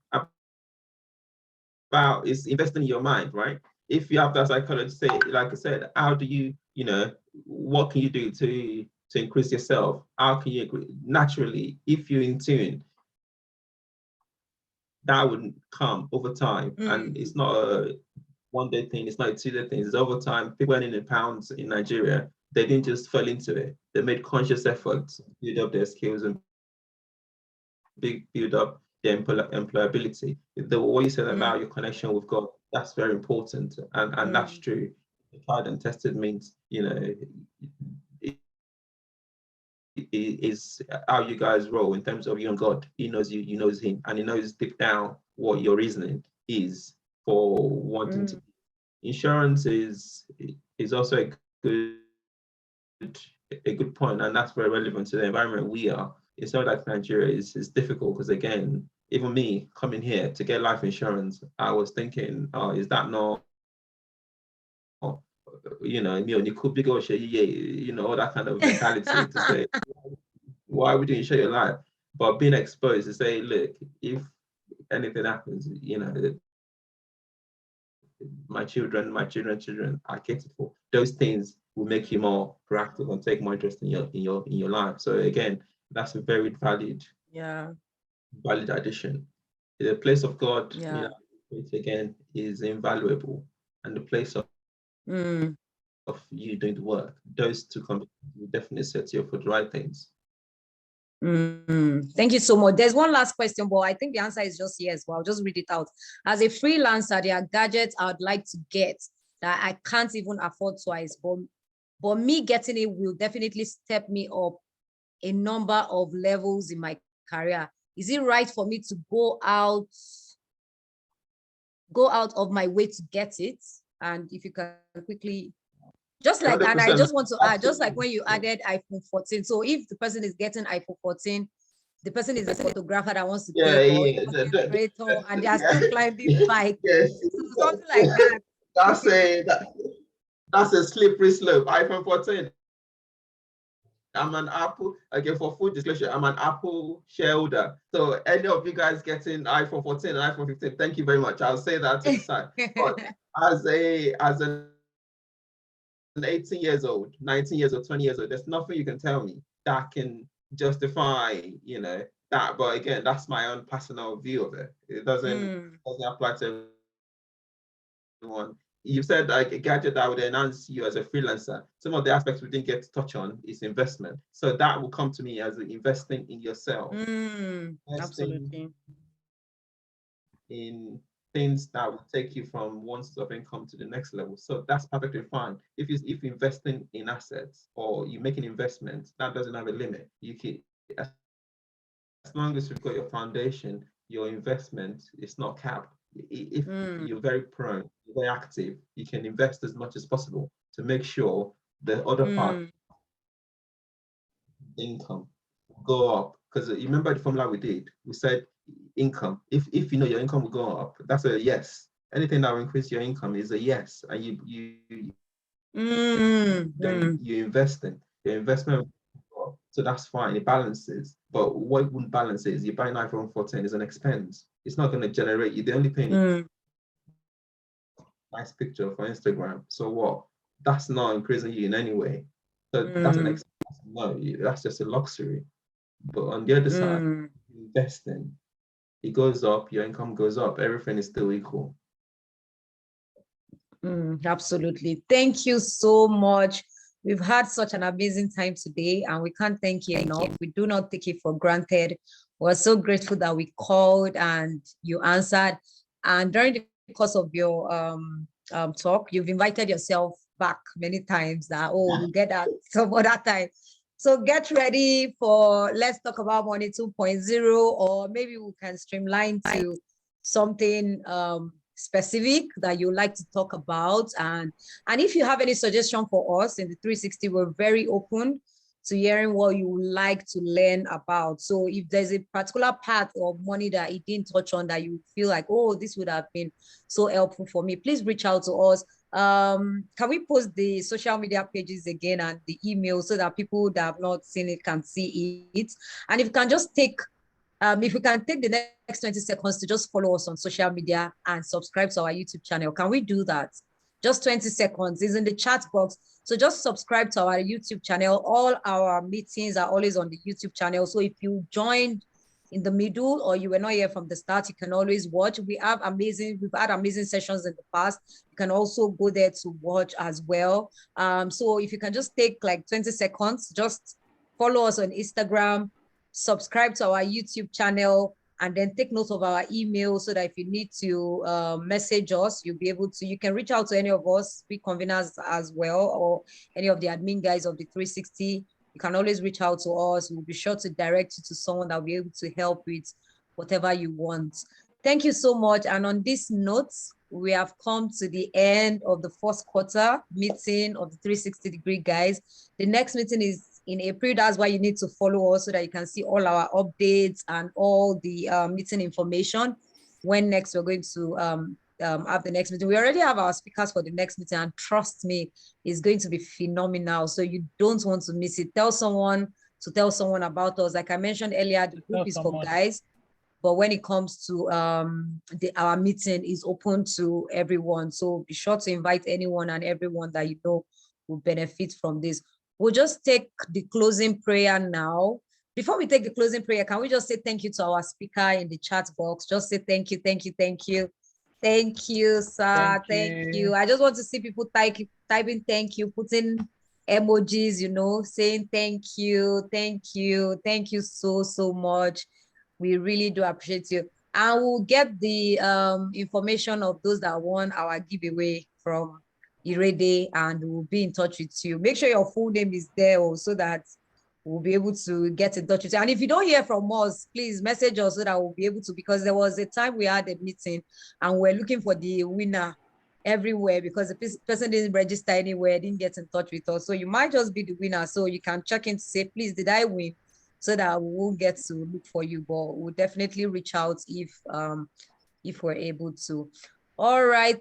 about is investing in your mind, right? If you have that psychology, say, like I said, how do you, what can you do to increase yourself? How can you naturally, if you're in tune, that would come over time. And it's not a one-day thing, it's not a two-day thing, it's over time. People earning in pounds in Nigeria, they didn't just fall into it. They made conscious efforts to build up their skills and build up their employability. What you said about your connection with God, that's very important. And that's true. Tried and tested means, is how you guys roll in terms of you and God. He knows you, you knows him, and he knows deep down what your reasoning is for wanting to. Insurance is also a good point, and that's very relevant to the environment we are. It's not like Nigeria is difficult, because again, even me coming here to get life insurance, I was thinking, oh, is that not, you know, you could be go share, you know, all that kind of mentality to say, why would you insure your life? But being exposed to say, look, if anything happens, you know, my children, are catered for. Those things will make you more proactive and take more interest in your life. So again, that's a very valid addition. The place of God, you know, which again is invaluable, and the place of you doing the work. Those two combinations will definitely set you up for the right things. Thank you so much. There's one last question, but I think the answer is just yes. Well, I'll just read it out. As a freelancer, there are gadgets I would like to get that I can't even afford twice. But me getting it will definitely step me up a number of levels in my career. Is it right for me to go out of my way to get it? And if you can quickly, just like, and I just want to add, just like when you added iPhone 14. So if the person is getting iPhone 14, the person is a photographer that wants to take, and they are still climbing bike. So something like that. That's a slippery slope. iPhone 14. I'm an Apple, again, for full disclosure, I'm an Apple shareholder. So any of you guys getting iPhone 14 and iPhone 15, thank you very much. I'll say that to the side. But as an 18 years old, 19 years old, 20 years old, there's nothing you can tell me that can justify, you know, that. But again, that's my own personal view of it. It doesn't apply to everyone. You said like a gadget that would enhance you as a freelancer. Some of the aspects we didn't get to touch on is investment. So that will come to me as investing in yourself. Absolutely. In things that will take you from one source of income to the next level. So that's perfectly fine. If investing in assets or you make an investment, that doesn't have a limit. You can, as long as you've got your foundation, your investment is not capped. If you're very prone, very active, you can invest as much as possible to make sure the other part income go up. Because you remember the formula we did, we said income, if you know your income will go up, that's a yes. Anything that will increase your income is a yes. And you invest in your investment, so that's fine, it balances. But what wouldn't balance is you buy an iPhone 14 is an expense. It's not going to generate you. The only thing nice picture for Instagram. So what? That's not increasing you in any way. So that's an expense. No, that's just a luxury. But on the other side, investing, it goes up, your income goes up, everything is still equal. Absolutely. Thank you so much. We've had such an amazing time today, and we can't thank you enough. We do not take it for granted. We're so grateful that we called and you answered. And during the course of your talk, you've invited yourself back many times that, we'll get that some other time. So get ready for Let's Talk About Money 2.0, or maybe we can streamline to something specific that you like to talk about. And if you have any suggestion for us in the 360, we're very open to hearing what you would like to learn about. So if there's a particular part of money that it didn't touch on that you feel like, this would have been so helpful for me, please reach out to us. Can we post the social media pages again and the email so that people that have not seen it can see it? And if you can just take, if we can take the next 20 seconds to just follow us on social media and subscribe to our YouTube channel. Can we do that? Just 20 seconds is in the chat box. So just subscribe to our YouTube channel. All our meetings are always on the YouTube channel. So if you joined in the middle or you were not here from the start, you can always watch. We've had amazing sessions in the past. You can also go there to watch as well. So if you can just take like 20 seconds, just follow us on Instagram, subscribe to our YouTube channel, and then take note of our email so that if you need to message us, you'll be able to, you can reach out to any of us, speak conveners as well, or any of the admin guys of the 360. you can always reach out to us. We'll be sure to direct you to someone that will be able to help with whatever you want. Thank you so much. And on this note, we have come to the end of the first quarter meeting of the 360-degree guys. The next meeting is in April. That's why you need to follow us so that you can see all our updates and all the meeting information. When next we're going to have the next meeting. We already have our speakers for the next meeting, and trust me, it's going to be phenomenal. So you don't want to miss it. Tell someone to tell someone about us. Like I mentioned earlier, the group is for guys, but when it comes to our meeting is open to everyone. So be sure to invite anyone and everyone that you know will benefit from this. We'll just take the closing prayer now. Before we take the closing prayer, can we just say thank you to our speaker in the chat box? Just say thank you, thank you, thank you. Thank you, sir. Thank you. I just want to see people typing thank you, putting emojis, you know, saying thank you, thank you, thank you so much. We really do appreciate you. And we'll get the information of those that won our giveaway from Irede, and we'll be in touch with you. Make sure your full name is there so that we'll be able to get in touch with you. And if you don't hear from us, please message us so that we'll be able to, because there was a time we had a meeting and we're looking for the winner everywhere because the person didn't register anywhere, didn't get in touch with us. So you might just be the winner. So you can check in to say, please, did I win? So that we won't get to look for you, but we'll definitely reach out if we're able to. All right.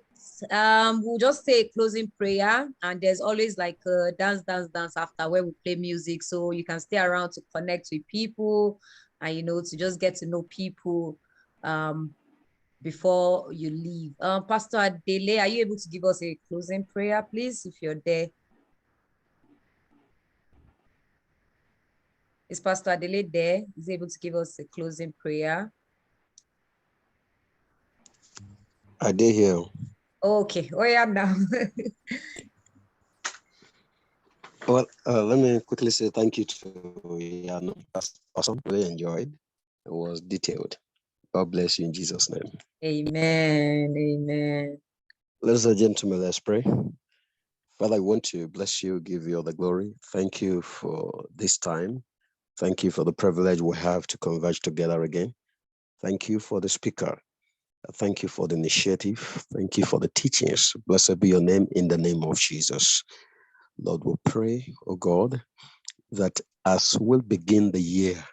We'll just say a closing prayer, and there's always like a dance after where we play music, so you can stay around to connect with people and, you know, to just get to know people before you leave. Pastor Adele, are you able to give us a closing prayer, please, if you're there? Is Pastor Adele there? Is he able to give us a closing prayer? I did hear. Okay. Oh yeah, now. Well, let me quickly say thank you to Yano. That's awesome. Really enjoyed. It was detailed. God bless you in Jesus' name. Amen. Amen. Ladies and gentlemen, let's pray. Father, I want to bless you, give you all the glory. Thank you for this time. Thank you for the privilege we have to converge together again. Thank you for the speaker. Thank you for the initiative. Thank you for the teachings. Blessed be your name in the name of Jesus. Lord, we pray, oh God, that as we'll begin the year,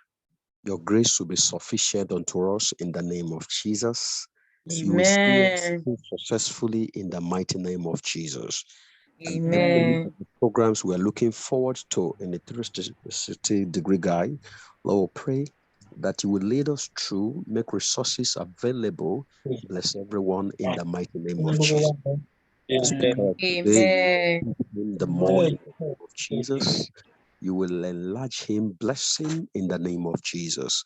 your grace will be sufficient unto us in the name of Jesus. Amen. You will see us successfully in the mighty name of Jesus. Amen. The programs we are looking forward to in the 360-degree guide, Lord, we pray that you will lead us through, make resources available, bless everyone in the mighty name of Jesus. Today, in the morning of Jesus, you will enlarge him, bless him in the name of Jesus.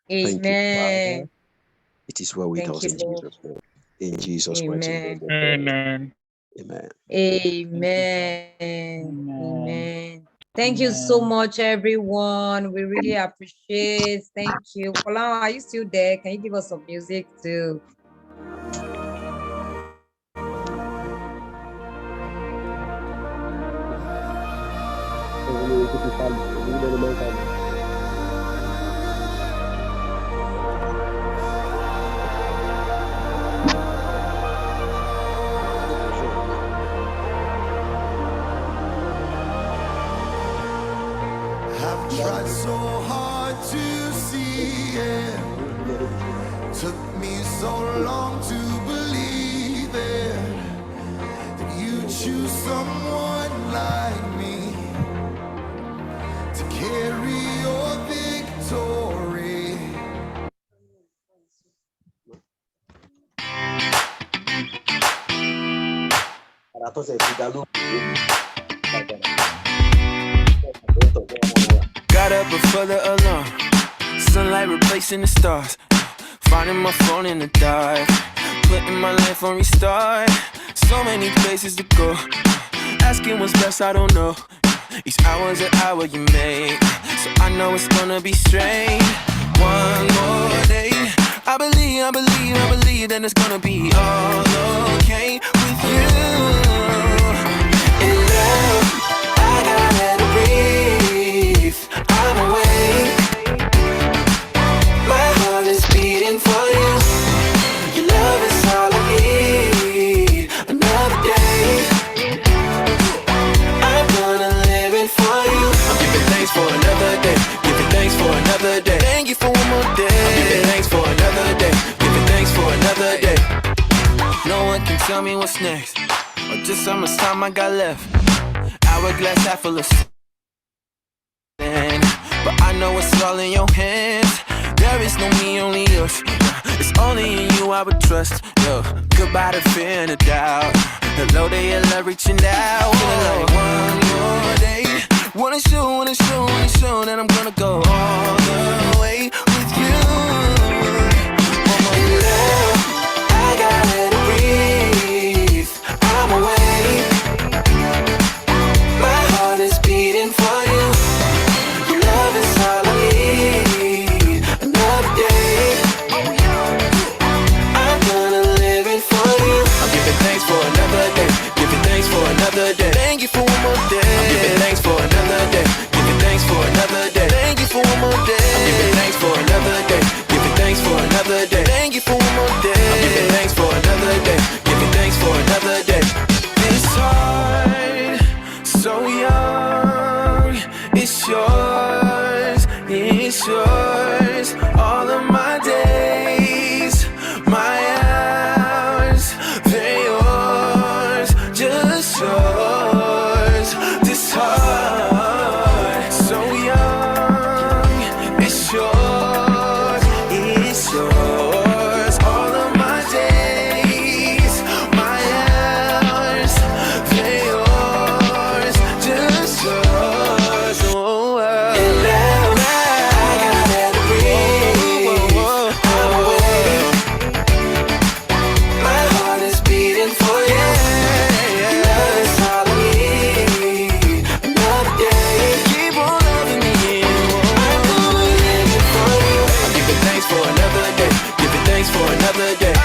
Amen. Thank you, Father. It is well with us in Lord. Jesus' name. In Jesus' Amen. mighty name. Amen. Amen. Amen. Amen. Thank you so much, everyone. We really appreciate. Thank you. Ola, are you still there? Can you give us some music too? I've tried so hard to see it. Took me so long to believe it. That you choose someone like me to carry your victory. Got up before the alarm, sunlight replacing the stars, finding my phone in the dark, putting my life on restart. So many places to go, asking what's best, I don't know. Each hour's an hour you make, so I know it's gonna be strange. One more day, I believe that it's gonna be all okay with you. In love, I gotta breathe. I'm awake. My heart is beating for you. Your love is all I need. Another day, I'm gonna live it for you. I'm giving thanks for another day. Giving thanks for another day. Thank you for one more day. I'm giving thanks for another day. Giving thanks for another day. No one can tell me what's next, or just how much time I got left. Hourglass half full of sand, but I know it's all in your hands. There is no me, only us. It's only in you I would trust. Yo, goodbye to fear and a doubt. Hello to your love reaching out. Feeling like one more day. Wanna show that I'm gonna go all the way with you. One more love, I gotta breathe. I'm awake. My heart is beating for you. Your love is all I need. Another day, I'm gonna live it for you. I'm giving thanks for another day. Giving thanks for another day. Thank you for one more day. I'm giving thanks for another day. Giving thanks for another day. Thank you for one more day. I'm giving thanks for another day. Giving thanks for another day. Thank you for one more day. I'm giving thanks for another day. Giving thanks for another day. This heart, so young, it's yours, it's yours. All of my days, my hours, they're yours, just yours. This heart, so young, it's yours, it's yours. All of my days, my hours, they're yours, just yours. Oh, and now I gotta breathe. I'm awake. My heart is beating for you. Your love is all I need. Another day, keep on loving me. I'm gonna live it for you. I'm giving thanks for another day. Giving thanks for another day.